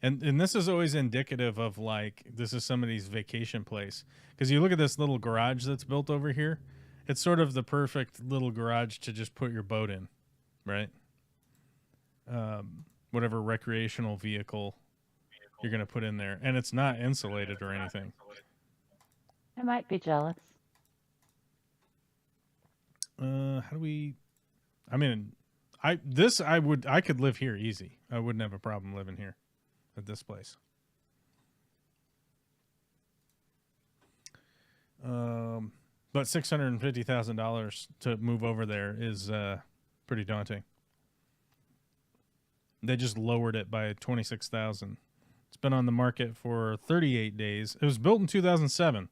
And this is always indicative of like this is somebody's vacation place because you look at this little garage that's built over here. It's sort of the perfect little garage to just put your boat in, right? Whatever recreational vehicle you're gonna put in there, and it's not insulated or anything. I might be jealous. How do we? I mean, I could live here easy. I wouldn't have a problem living here at this place. But $650,000 to move over there is pretty daunting. They just lowered it by 26,000. It's been on the market for 38 days. It was built in 2007,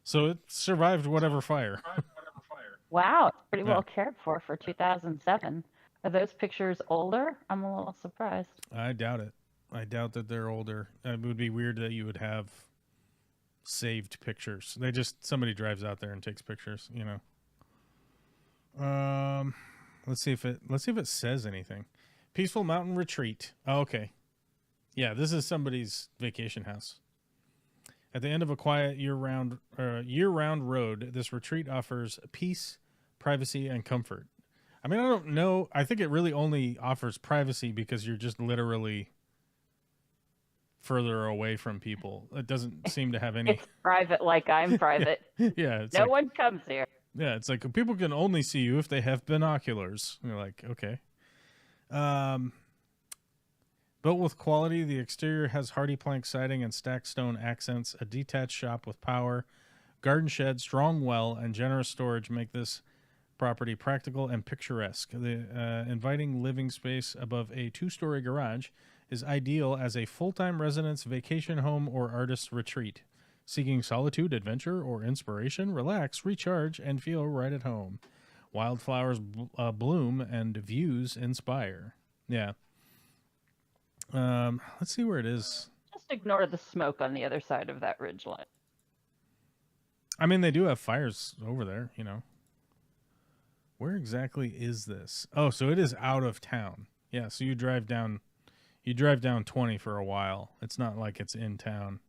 so it survived whatever fire. Wow, it's pretty well cared for 2007. Are those pictures older? I'm a little surprised. I doubt it. I doubt that they're older. It would be weird that you would have saved pictures. Somebody drives out there and takes pictures, you know. Let's see if it says anything. Peaceful mountain retreat. Oh, okay. Yeah, this is somebody's vacation house. At the end of a quiet year-round road, this retreat offers peace, privacy, and comfort. I mean, I don't know. I think it really only offers privacy because you're just literally further away from people. It doesn't seem to have any. It's private, like I'm private. Yeah, it's no like, one comes here. Yeah, it's like people can only see you if they have binoculars. And you're like, okay. Built with quality, the exterior has hardy plank siding and stacked stone accents. A detached shop with power, garden shed, strong well, and generous storage make this property practical and picturesque. The inviting living space above a 2-story garage is ideal as a full-time residence, vacation home, or artist's retreat. Seeking solitude, adventure, or inspiration, relax, recharge, and feel right at home. Wildflowers bloom and views inspire. Yeah. Let's see where it is. Just ignore the smoke on the other side of that ridgeline. I mean, they do have fires over there, you know. Where exactly is this? Oh, so it is out of town. Yeah, so you drive down 20 for a while. It's not like it's in town.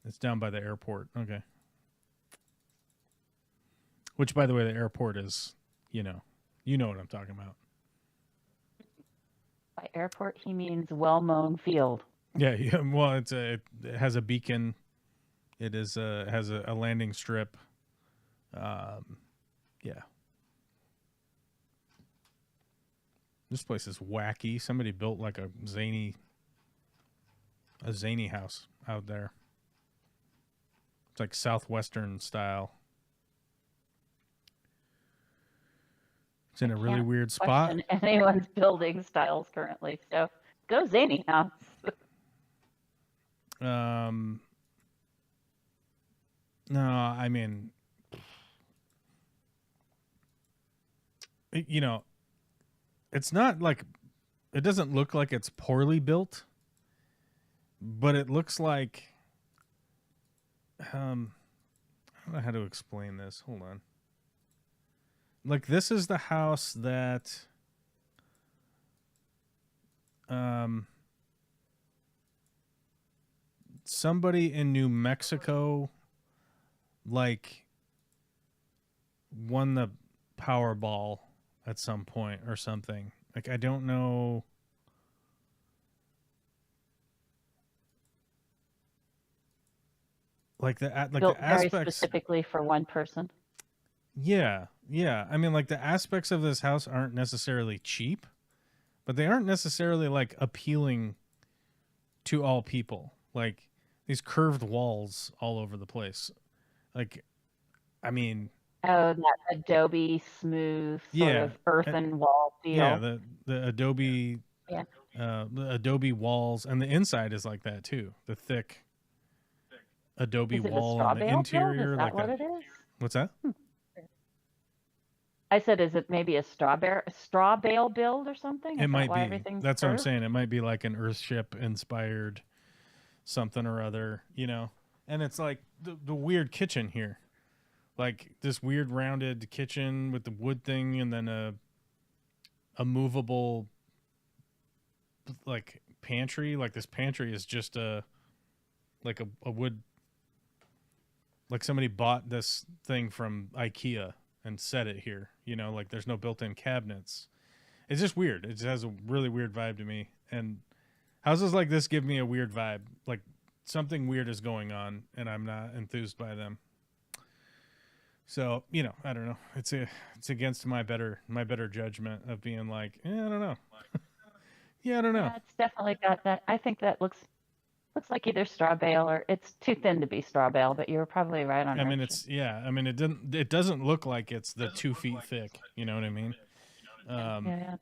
It's down by the airport. Okay. Which, by the way, the airport is, you know what I'm talking about. By airport, he means well-mown field. Yeah. Well, it has a beacon. It is has a landing strip. Yeah. This place is wacky. Somebody built like a zany house out there. It's like Southwestern style. It's in a really weird spot. Anyone's building styles currently, so go zany house. No, I mean, you know, it's not like, it doesn't look like it's poorly built, but it looks like, I don't know how to explain this. Hold on. Like, this is the house that somebody in New Mexico like won the Powerball at some point or something. Like, I don't know. Like the Built the aspects very specifically for one person. Yeah. I mean, like, the aspects of this house aren't necessarily cheap, but they aren't necessarily like appealing to all people. Like, these curved walls all over the place. Like, I mean, Oh, that Adobe smooth sort of earthen wall feel. yeah, the Adobe, Yeah. the Adobe walls, and the inside is like that too. The thick Adobe Is it a wall straw on the bale interior. build? Is Like that what it is? What's that? I said, is it maybe a straw bale build or something? Is It might that why be. everything's That's what I'm curved? saying. It might be like an Earthship inspired something or other, you know. And it's like the weird kitchen here, like this weird rounded kitchen with the wood thing, and then a movable like pantry. Like, this pantry is just a wood. Like, somebody bought this thing from IKEA and set it here, you know, like there's no built-in cabinets. It's just weird. It just has a really weird vibe to me. And houses like this give me a weird vibe. Like, something weird is going on and I'm not enthused by them. So, you know, I don't know. It's against my better judgment of being like, I don't know. Yeah, I don't know. Yeah, it's definitely got that. I think that looks like either straw bale or it's too thin to be straw bale, but you're probably right on. I mean, it doesn't look like it's the 2 feet thick. You know what I mean? Yeah.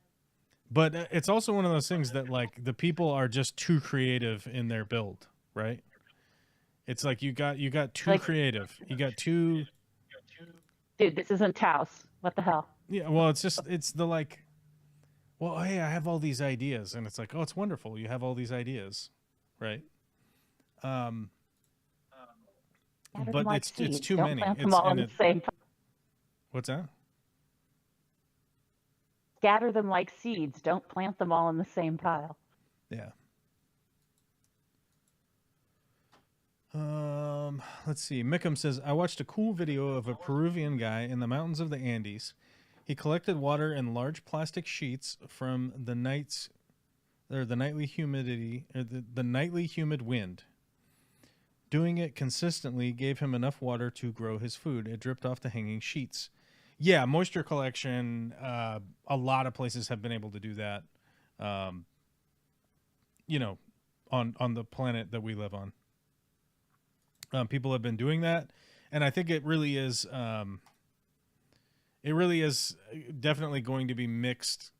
But it's also one of those things that, like, the people are just too creative in their build, right? It's like you got too Like- creative. You got too. Dude, this isn't Taos. What the hell? Yeah, well, it's the like, well, hey, I have all these ideas, and it's like, oh, it's wonderful. You have all these ideas, right? Scatter but them like it's seeds. too Don't many. plant them all in the same. What's that? Scatter them like seeds. Don't plant them all in the same pile. Yeah. Let's see. Mickham says, I watched a cool video of a Peruvian guy in the mountains of the Andes. He collected water in large plastic sheets from the nightly humidity, or the nightly humid wind. Doing it consistently gave him enough water to grow his food. It dripped off the hanging sheets. Yeah, moisture collection. A lot of places have been able to do that. You know, on the planet that we live on. People have been doing that, and I think it really is definitely going to be mixed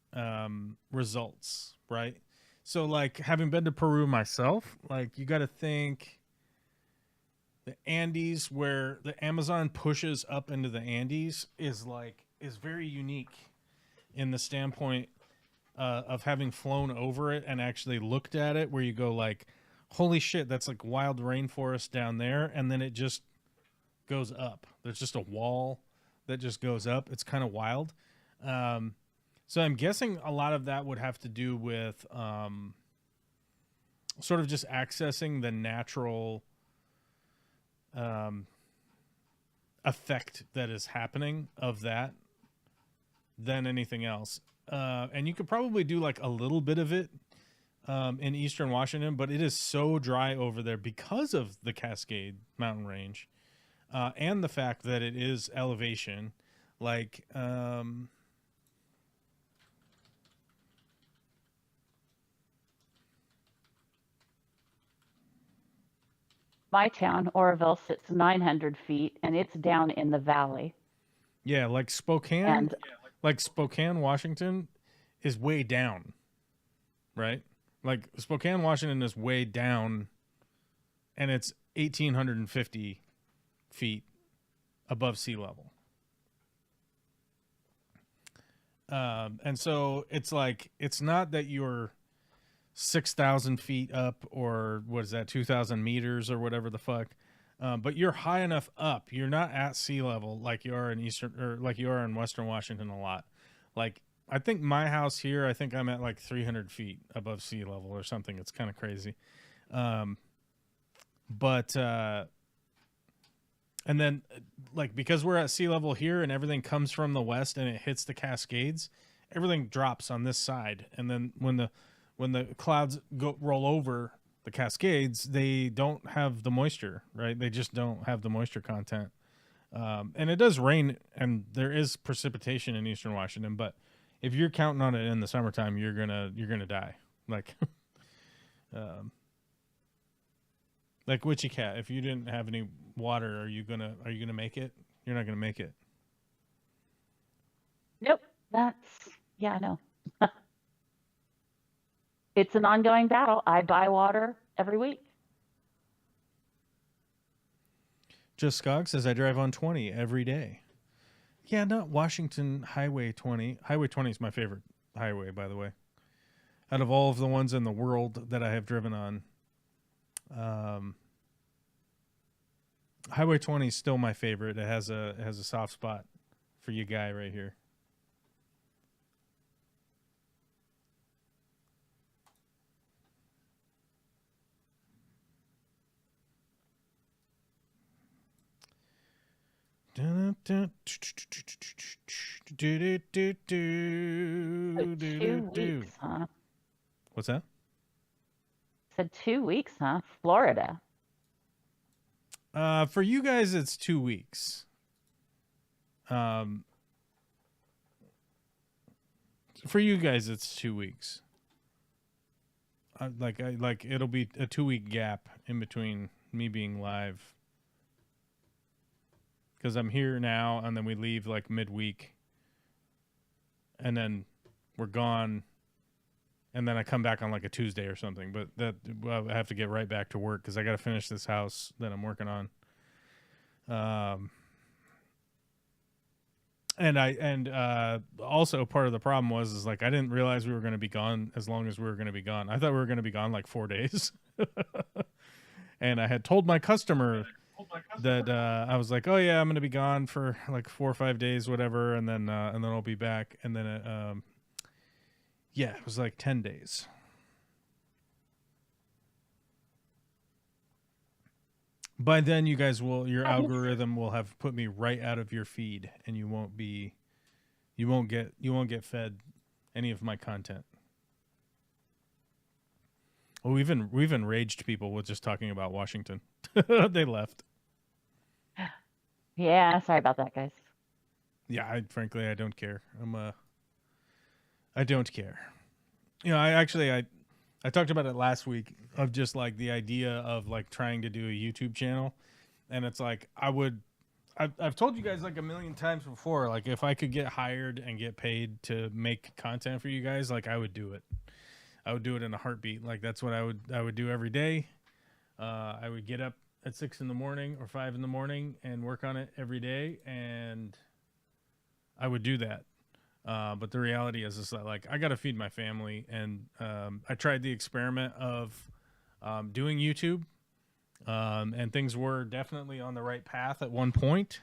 results, right? So, like, having been to Peru myself, like, you got to think the Andes, where the Amazon pushes up into the Andes, is very unique in the standpoint of having flown over it and actually looked at it, where you go like, holy shit, that's like wild rainforest down there, and then it just goes up. There's just a wall that just goes up. It's kind of wild. So I'm guessing a lot of that would have to do with sort of just accessing the natural effect that is happening of that than anything else. And you could probably do like a little bit of it in eastern Washington, but it is so dry over there because of the Cascade Mountain Range and the fact that it is elevation. Like, My town, Oroville, sits 900 feet, and it's down in the valley. yeah, like Spokane, Washington is way down, right? Like Spokane, Washington is way down, and it's 1,850 feet above sea level. And so it's like, it's not that you're 6,000 feet up, or what is that, 2,000 meters or whatever the fuck. But you're high enough up. You're not at sea level like you are in in Western Washington a lot. Like, I think my house here, I think I'm at like 300 feet above sea level or something. It's kind of crazy. And then, like, because we're at sea level here and everything comes from the west and it hits the Cascades, everything drops on this side. And then when the clouds roll over the Cascades, they don't have the moisture, right? They just don't have the moisture content. And it does rain and there is precipitation in eastern Washington, but if you're counting on it in the summertime, you're gonna die. Like, like Witchy Cat, if you didn't have any water, are you gonna make it? You're not gonna make it. Nope. Yeah, I know. It's an ongoing battle. I buy water every week. Just Skog says, I drive on 20 every day. Yeah, not Washington Highway 20. Highway 20 is my favorite highway, by the way. Out of all of the ones in the world that I have driven on, Highway 20 is still my favorite. It has a soft spot for you guy right here. So 2 weeks, huh? What's that? Said 2 weeks, huh? Florida. For you guys, it's 2 weeks. For you guys, it's 2 weeks. Like it'll be a 2-week gap in between me being live. Because I'm here now, and then we leave like midweek, and then we're gone, and then I come back on like a Tuesday or something. But I have to get right back to work because I got to finish this house that I'm working on. And also part of the problem was like I didn't realize we were going to be gone as long as we were going to be gone. I thought we were going to be gone like 4 days, and I had told my customer that I was like, oh yeah, I'm gonna be gone for like 4 or 5 days, whatever, and then I'll be back, and then yeah, it was like 10 days. By then, you guys your algorithm will have put me right out of your feed, and you won't get fed any of my content. Well, we've enraged people with just talking about Washington. They left. Yeah, sorry about that, guys. Yeah, frankly, I don't care. I don't care. You know, I talked about it last week of just like the idea of like trying to do a YouTube channel, and it's like I've told you guys like a million times before, like if I could get hired and get paid to make content for you guys, like I would do it. I would do it in a heartbeat. Like that's what I would do every day. I would get up at 6 in the morning or 5 in the morning and work on it every day, and I would do that. But the reality is that like I got to feed my family, and I tried the experiment of doing YouTube, and things were definitely on the right path at one point,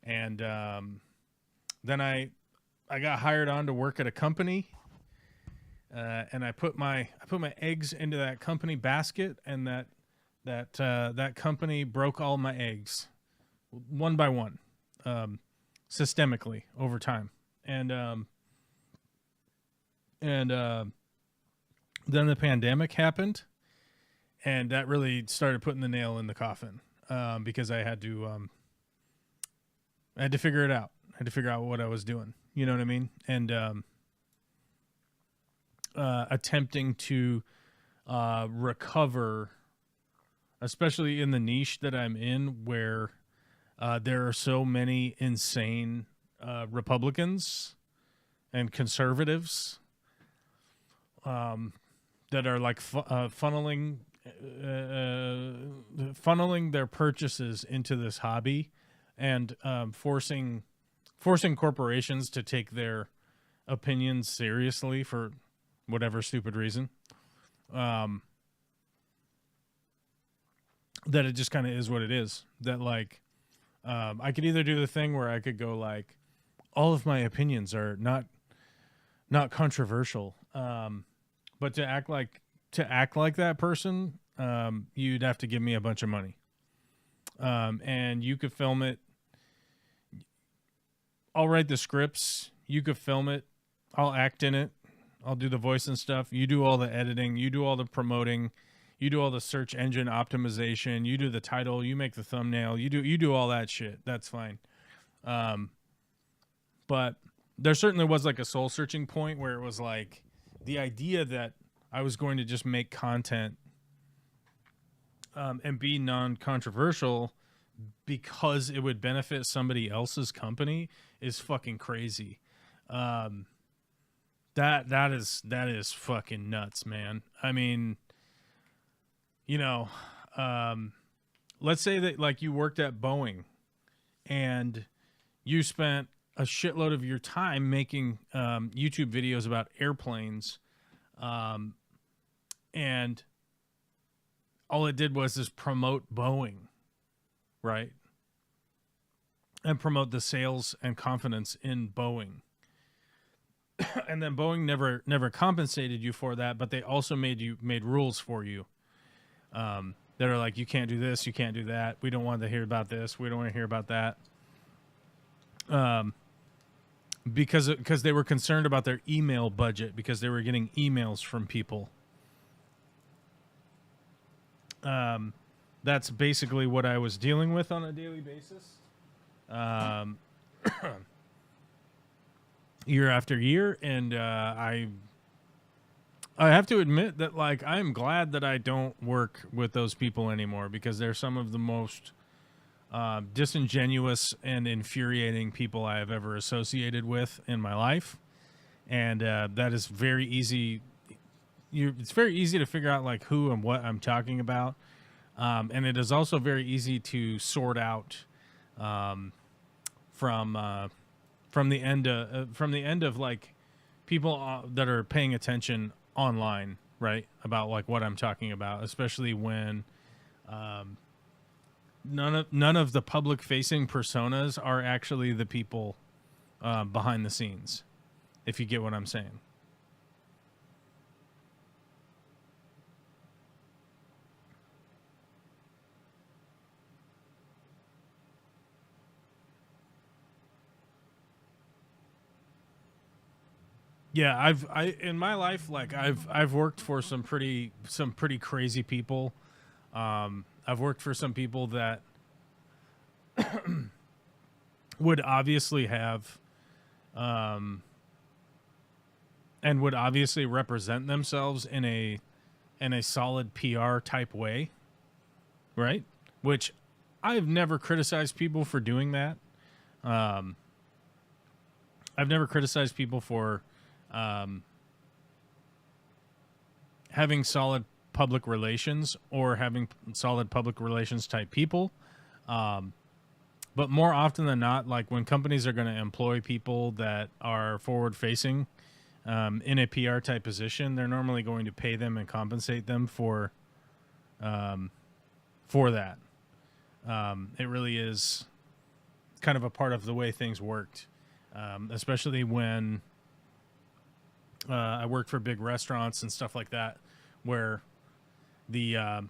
and then I got hired on to work at a company. And I put my eggs into that company basket, and that company broke all my eggs, one by one, systemically over time, and then the pandemic happened, and that really started putting the nail in the coffin, because I had to figure it out. I had to figure out what I was doing. You know what I mean? And attempting to recover, especially in the niche that I'm in, where there are so many insane Republicans and conservatives that are like funneling their purchases into this hobby, and forcing corporations to take their opinions seriously for whatever stupid reason, that it just kind of is what it is. That like, I could either do the thing where I could go like, all of my opinions are not controversial, but to act like that person, you'd have to give me a bunch of money, and you could film it. I'll write the scripts. You could film it. I'll act in it. I'll do the voice and stuff. You do all the editing. You do all the promoting. You do all the search engine optimization. You do the title. You make the thumbnail. You do all that shit. That's fine. But there certainly was like a soul searching point where it was like the idea that I was going to just make content and be non-controversial because it would benefit somebody else's company is fucking crazy. That is fucking nuts, man. I mean, you know, let's say that like you worked at Boeing and you spent a shitload of your time making YouTube videos about airplanes, and all it did was just promote Boeing, right? And promote the sales and confidence in Boeing. And then Boeing never compensated you for that, but they also made rules for you that are like, you can't do this, you can't do that. We don't want to hear about this. We don't want to hear about that. Because they were concerned about their email budget, because they were getting emails from people. That's basically what I was dealing with on a daily basis. Year after year, and I have to admit that like I'm glad that I don't work with those people anymore, because they're some of the most disingenuous and infuriating people I have ever associated with in my life, and that is very easy. It's very easy to figure out like who and what I'm talking about, and it is also very easy to sort out from the end of like people that are paying attention online, right, about like what I'm talking about, especially when none of the public facing personas are actually the people behind the scenes, if you get what I'm saying. Yeah, I in my life, like I've worked for some pretty crazy people. I've worked for some people that would obviously have and would obviously represent themselves in a solid PR type way, right? Which I've never criticized people for doing that. I've never criticized people for having solid public relations or having solid public relations type people. But more often than not, like when companies are going to employ people that are forward facing in a PR type position, they're normally going to pay them and compensate them for that. It really is kind of a part of the way things worked, especially when I worked for big restaurants and stuff like that, where the a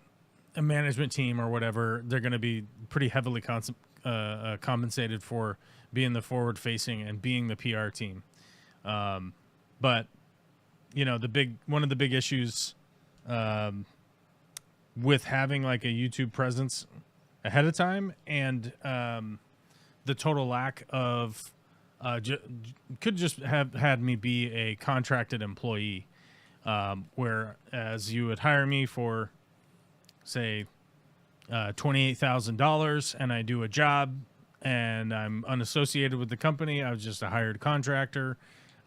management team or whatever, they're going to be pretty heavily compensated for being the forward facing and being the PR team. But you know, one of the big issues with having like a YouTube presence ahead of time and the total lack of could just have had me be a contracted employee, whereas you would hire me for, say, $28,000, and I do a job, and I'm unassociated with the company. I was just a hired contractor.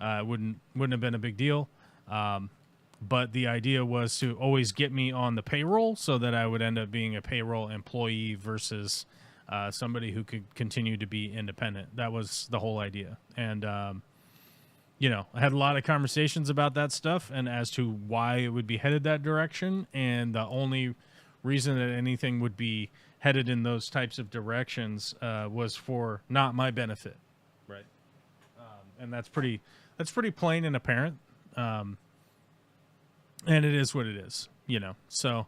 Wouldn't have been a big deal. But the idea was to always get me on the payroll so that I would end up being a payroll employee versus somebody who could continue to be independent. That was the whole idea. And, you know, I had a lot of conversations about that stuff and as to why it would be headed that direction. And the only reason that anything would be headed in those types of directions was for not my benefit. Right. And that's pretty plain and apparent. And it is what it is, you know. So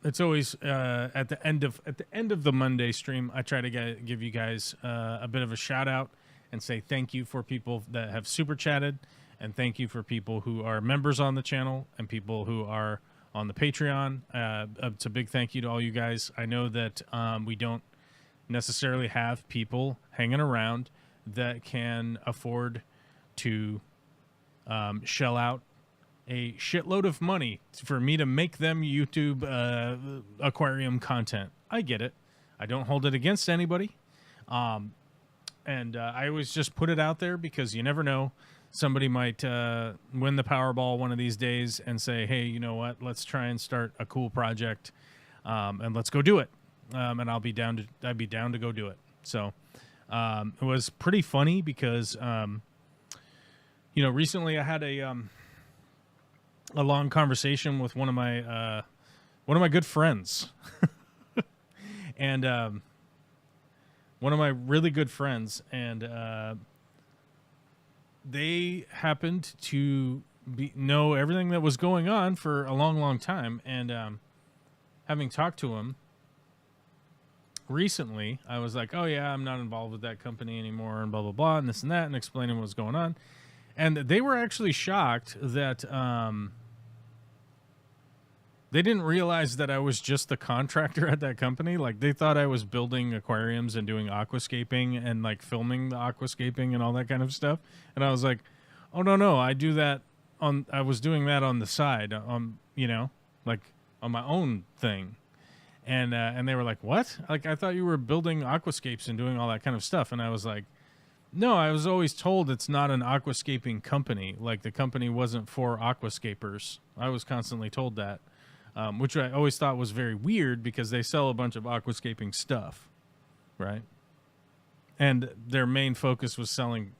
it's always at the end of the Monday stream, I try to give you guys a bit of a shout out and say thank you for people that have super chatted, and thank you for people who are members on the channel and people who are on the Patreon. It's a big thank you to all you guys. I know that we don't necessarily have people hanging around that can afford to shell out a shitload of money for me to make them YouTube aquarium content. I get it. I don't hold it against anybody. And I always just put it out there because you never know. Somebody might win the Powerball one of these days and say, hey, you know what? Let's try and start a cool project and let's go do it. And I'd be down to go do it. So it was pretty funny because, you know, recently I had a long conversation with one of my good friends, and one of my really good friends, and they happened to know everything that was going on for a long, long time. And having talked to him recently, I was like, "Oh yeah, I'm not involved with that company anymore," and blah blah blah, and this and that, and explaining what was going on. And they were actually shocked that they didn't realize that I was just the contractor at that company. Like, they thought I was building aquariums and doing aquascaping and, like, filming the aquascaping and all that kind of stuff. And I was like, oh, no, I do that I was doing that on the side, you know, like, on my own thing. And they were like, what? Like, I thought you were building aquascapes and doing all that kind of stuff. And I was like, no, I was always told it's not an aquascaping company. Like, the company wasn't for aquascapers. I was constantly told that, which I always thought was very weird because they sell a bunch of aquascaping stuff, right? And their main focus was selling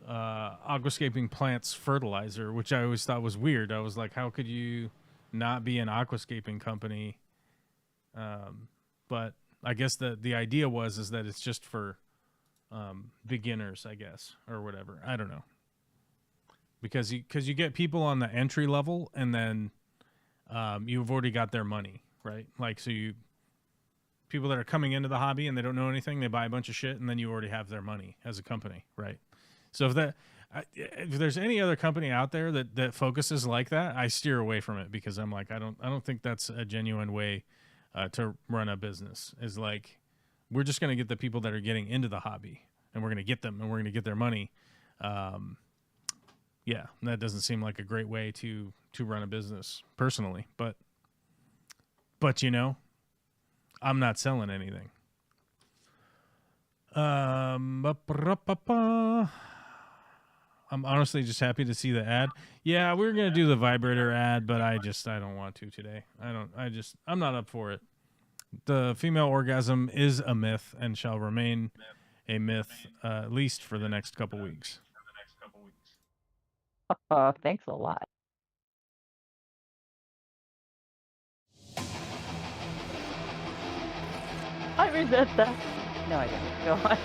aquascaping plants fertilizer, which I always thought was weird. I was like, how could you not be an aquascaping company but I guess the idea is that it's just for beginners, I guess, or whatever. I don't know. Because you get people on the entry level, and then you've already got their money, right? Like, so people that are coming into the hobby and they don't know anything, they buy a bunch of shit, and then you already have their money as a company, right? So if there's any other company out there that focuses like that, I steer away from it, because I'm like, I don't think that's a genuine way to run a business. Is like, we're just going to get the people that are getting into the hobby, and we're going to get them, and we're going to get their money. Yeah, that doesn't seem like a great way to run a business personally, but you know, I'm not selling anything. I'm honestly just happy to see the ad. Yeah, we were going to do the vibrator ad, but I don't want to today. I'm not up for it. The female orgasm is a myth and shall remain a myth, at least for the next couple weeks. Thanks a lot. I resent that. No, I didn't. Go on.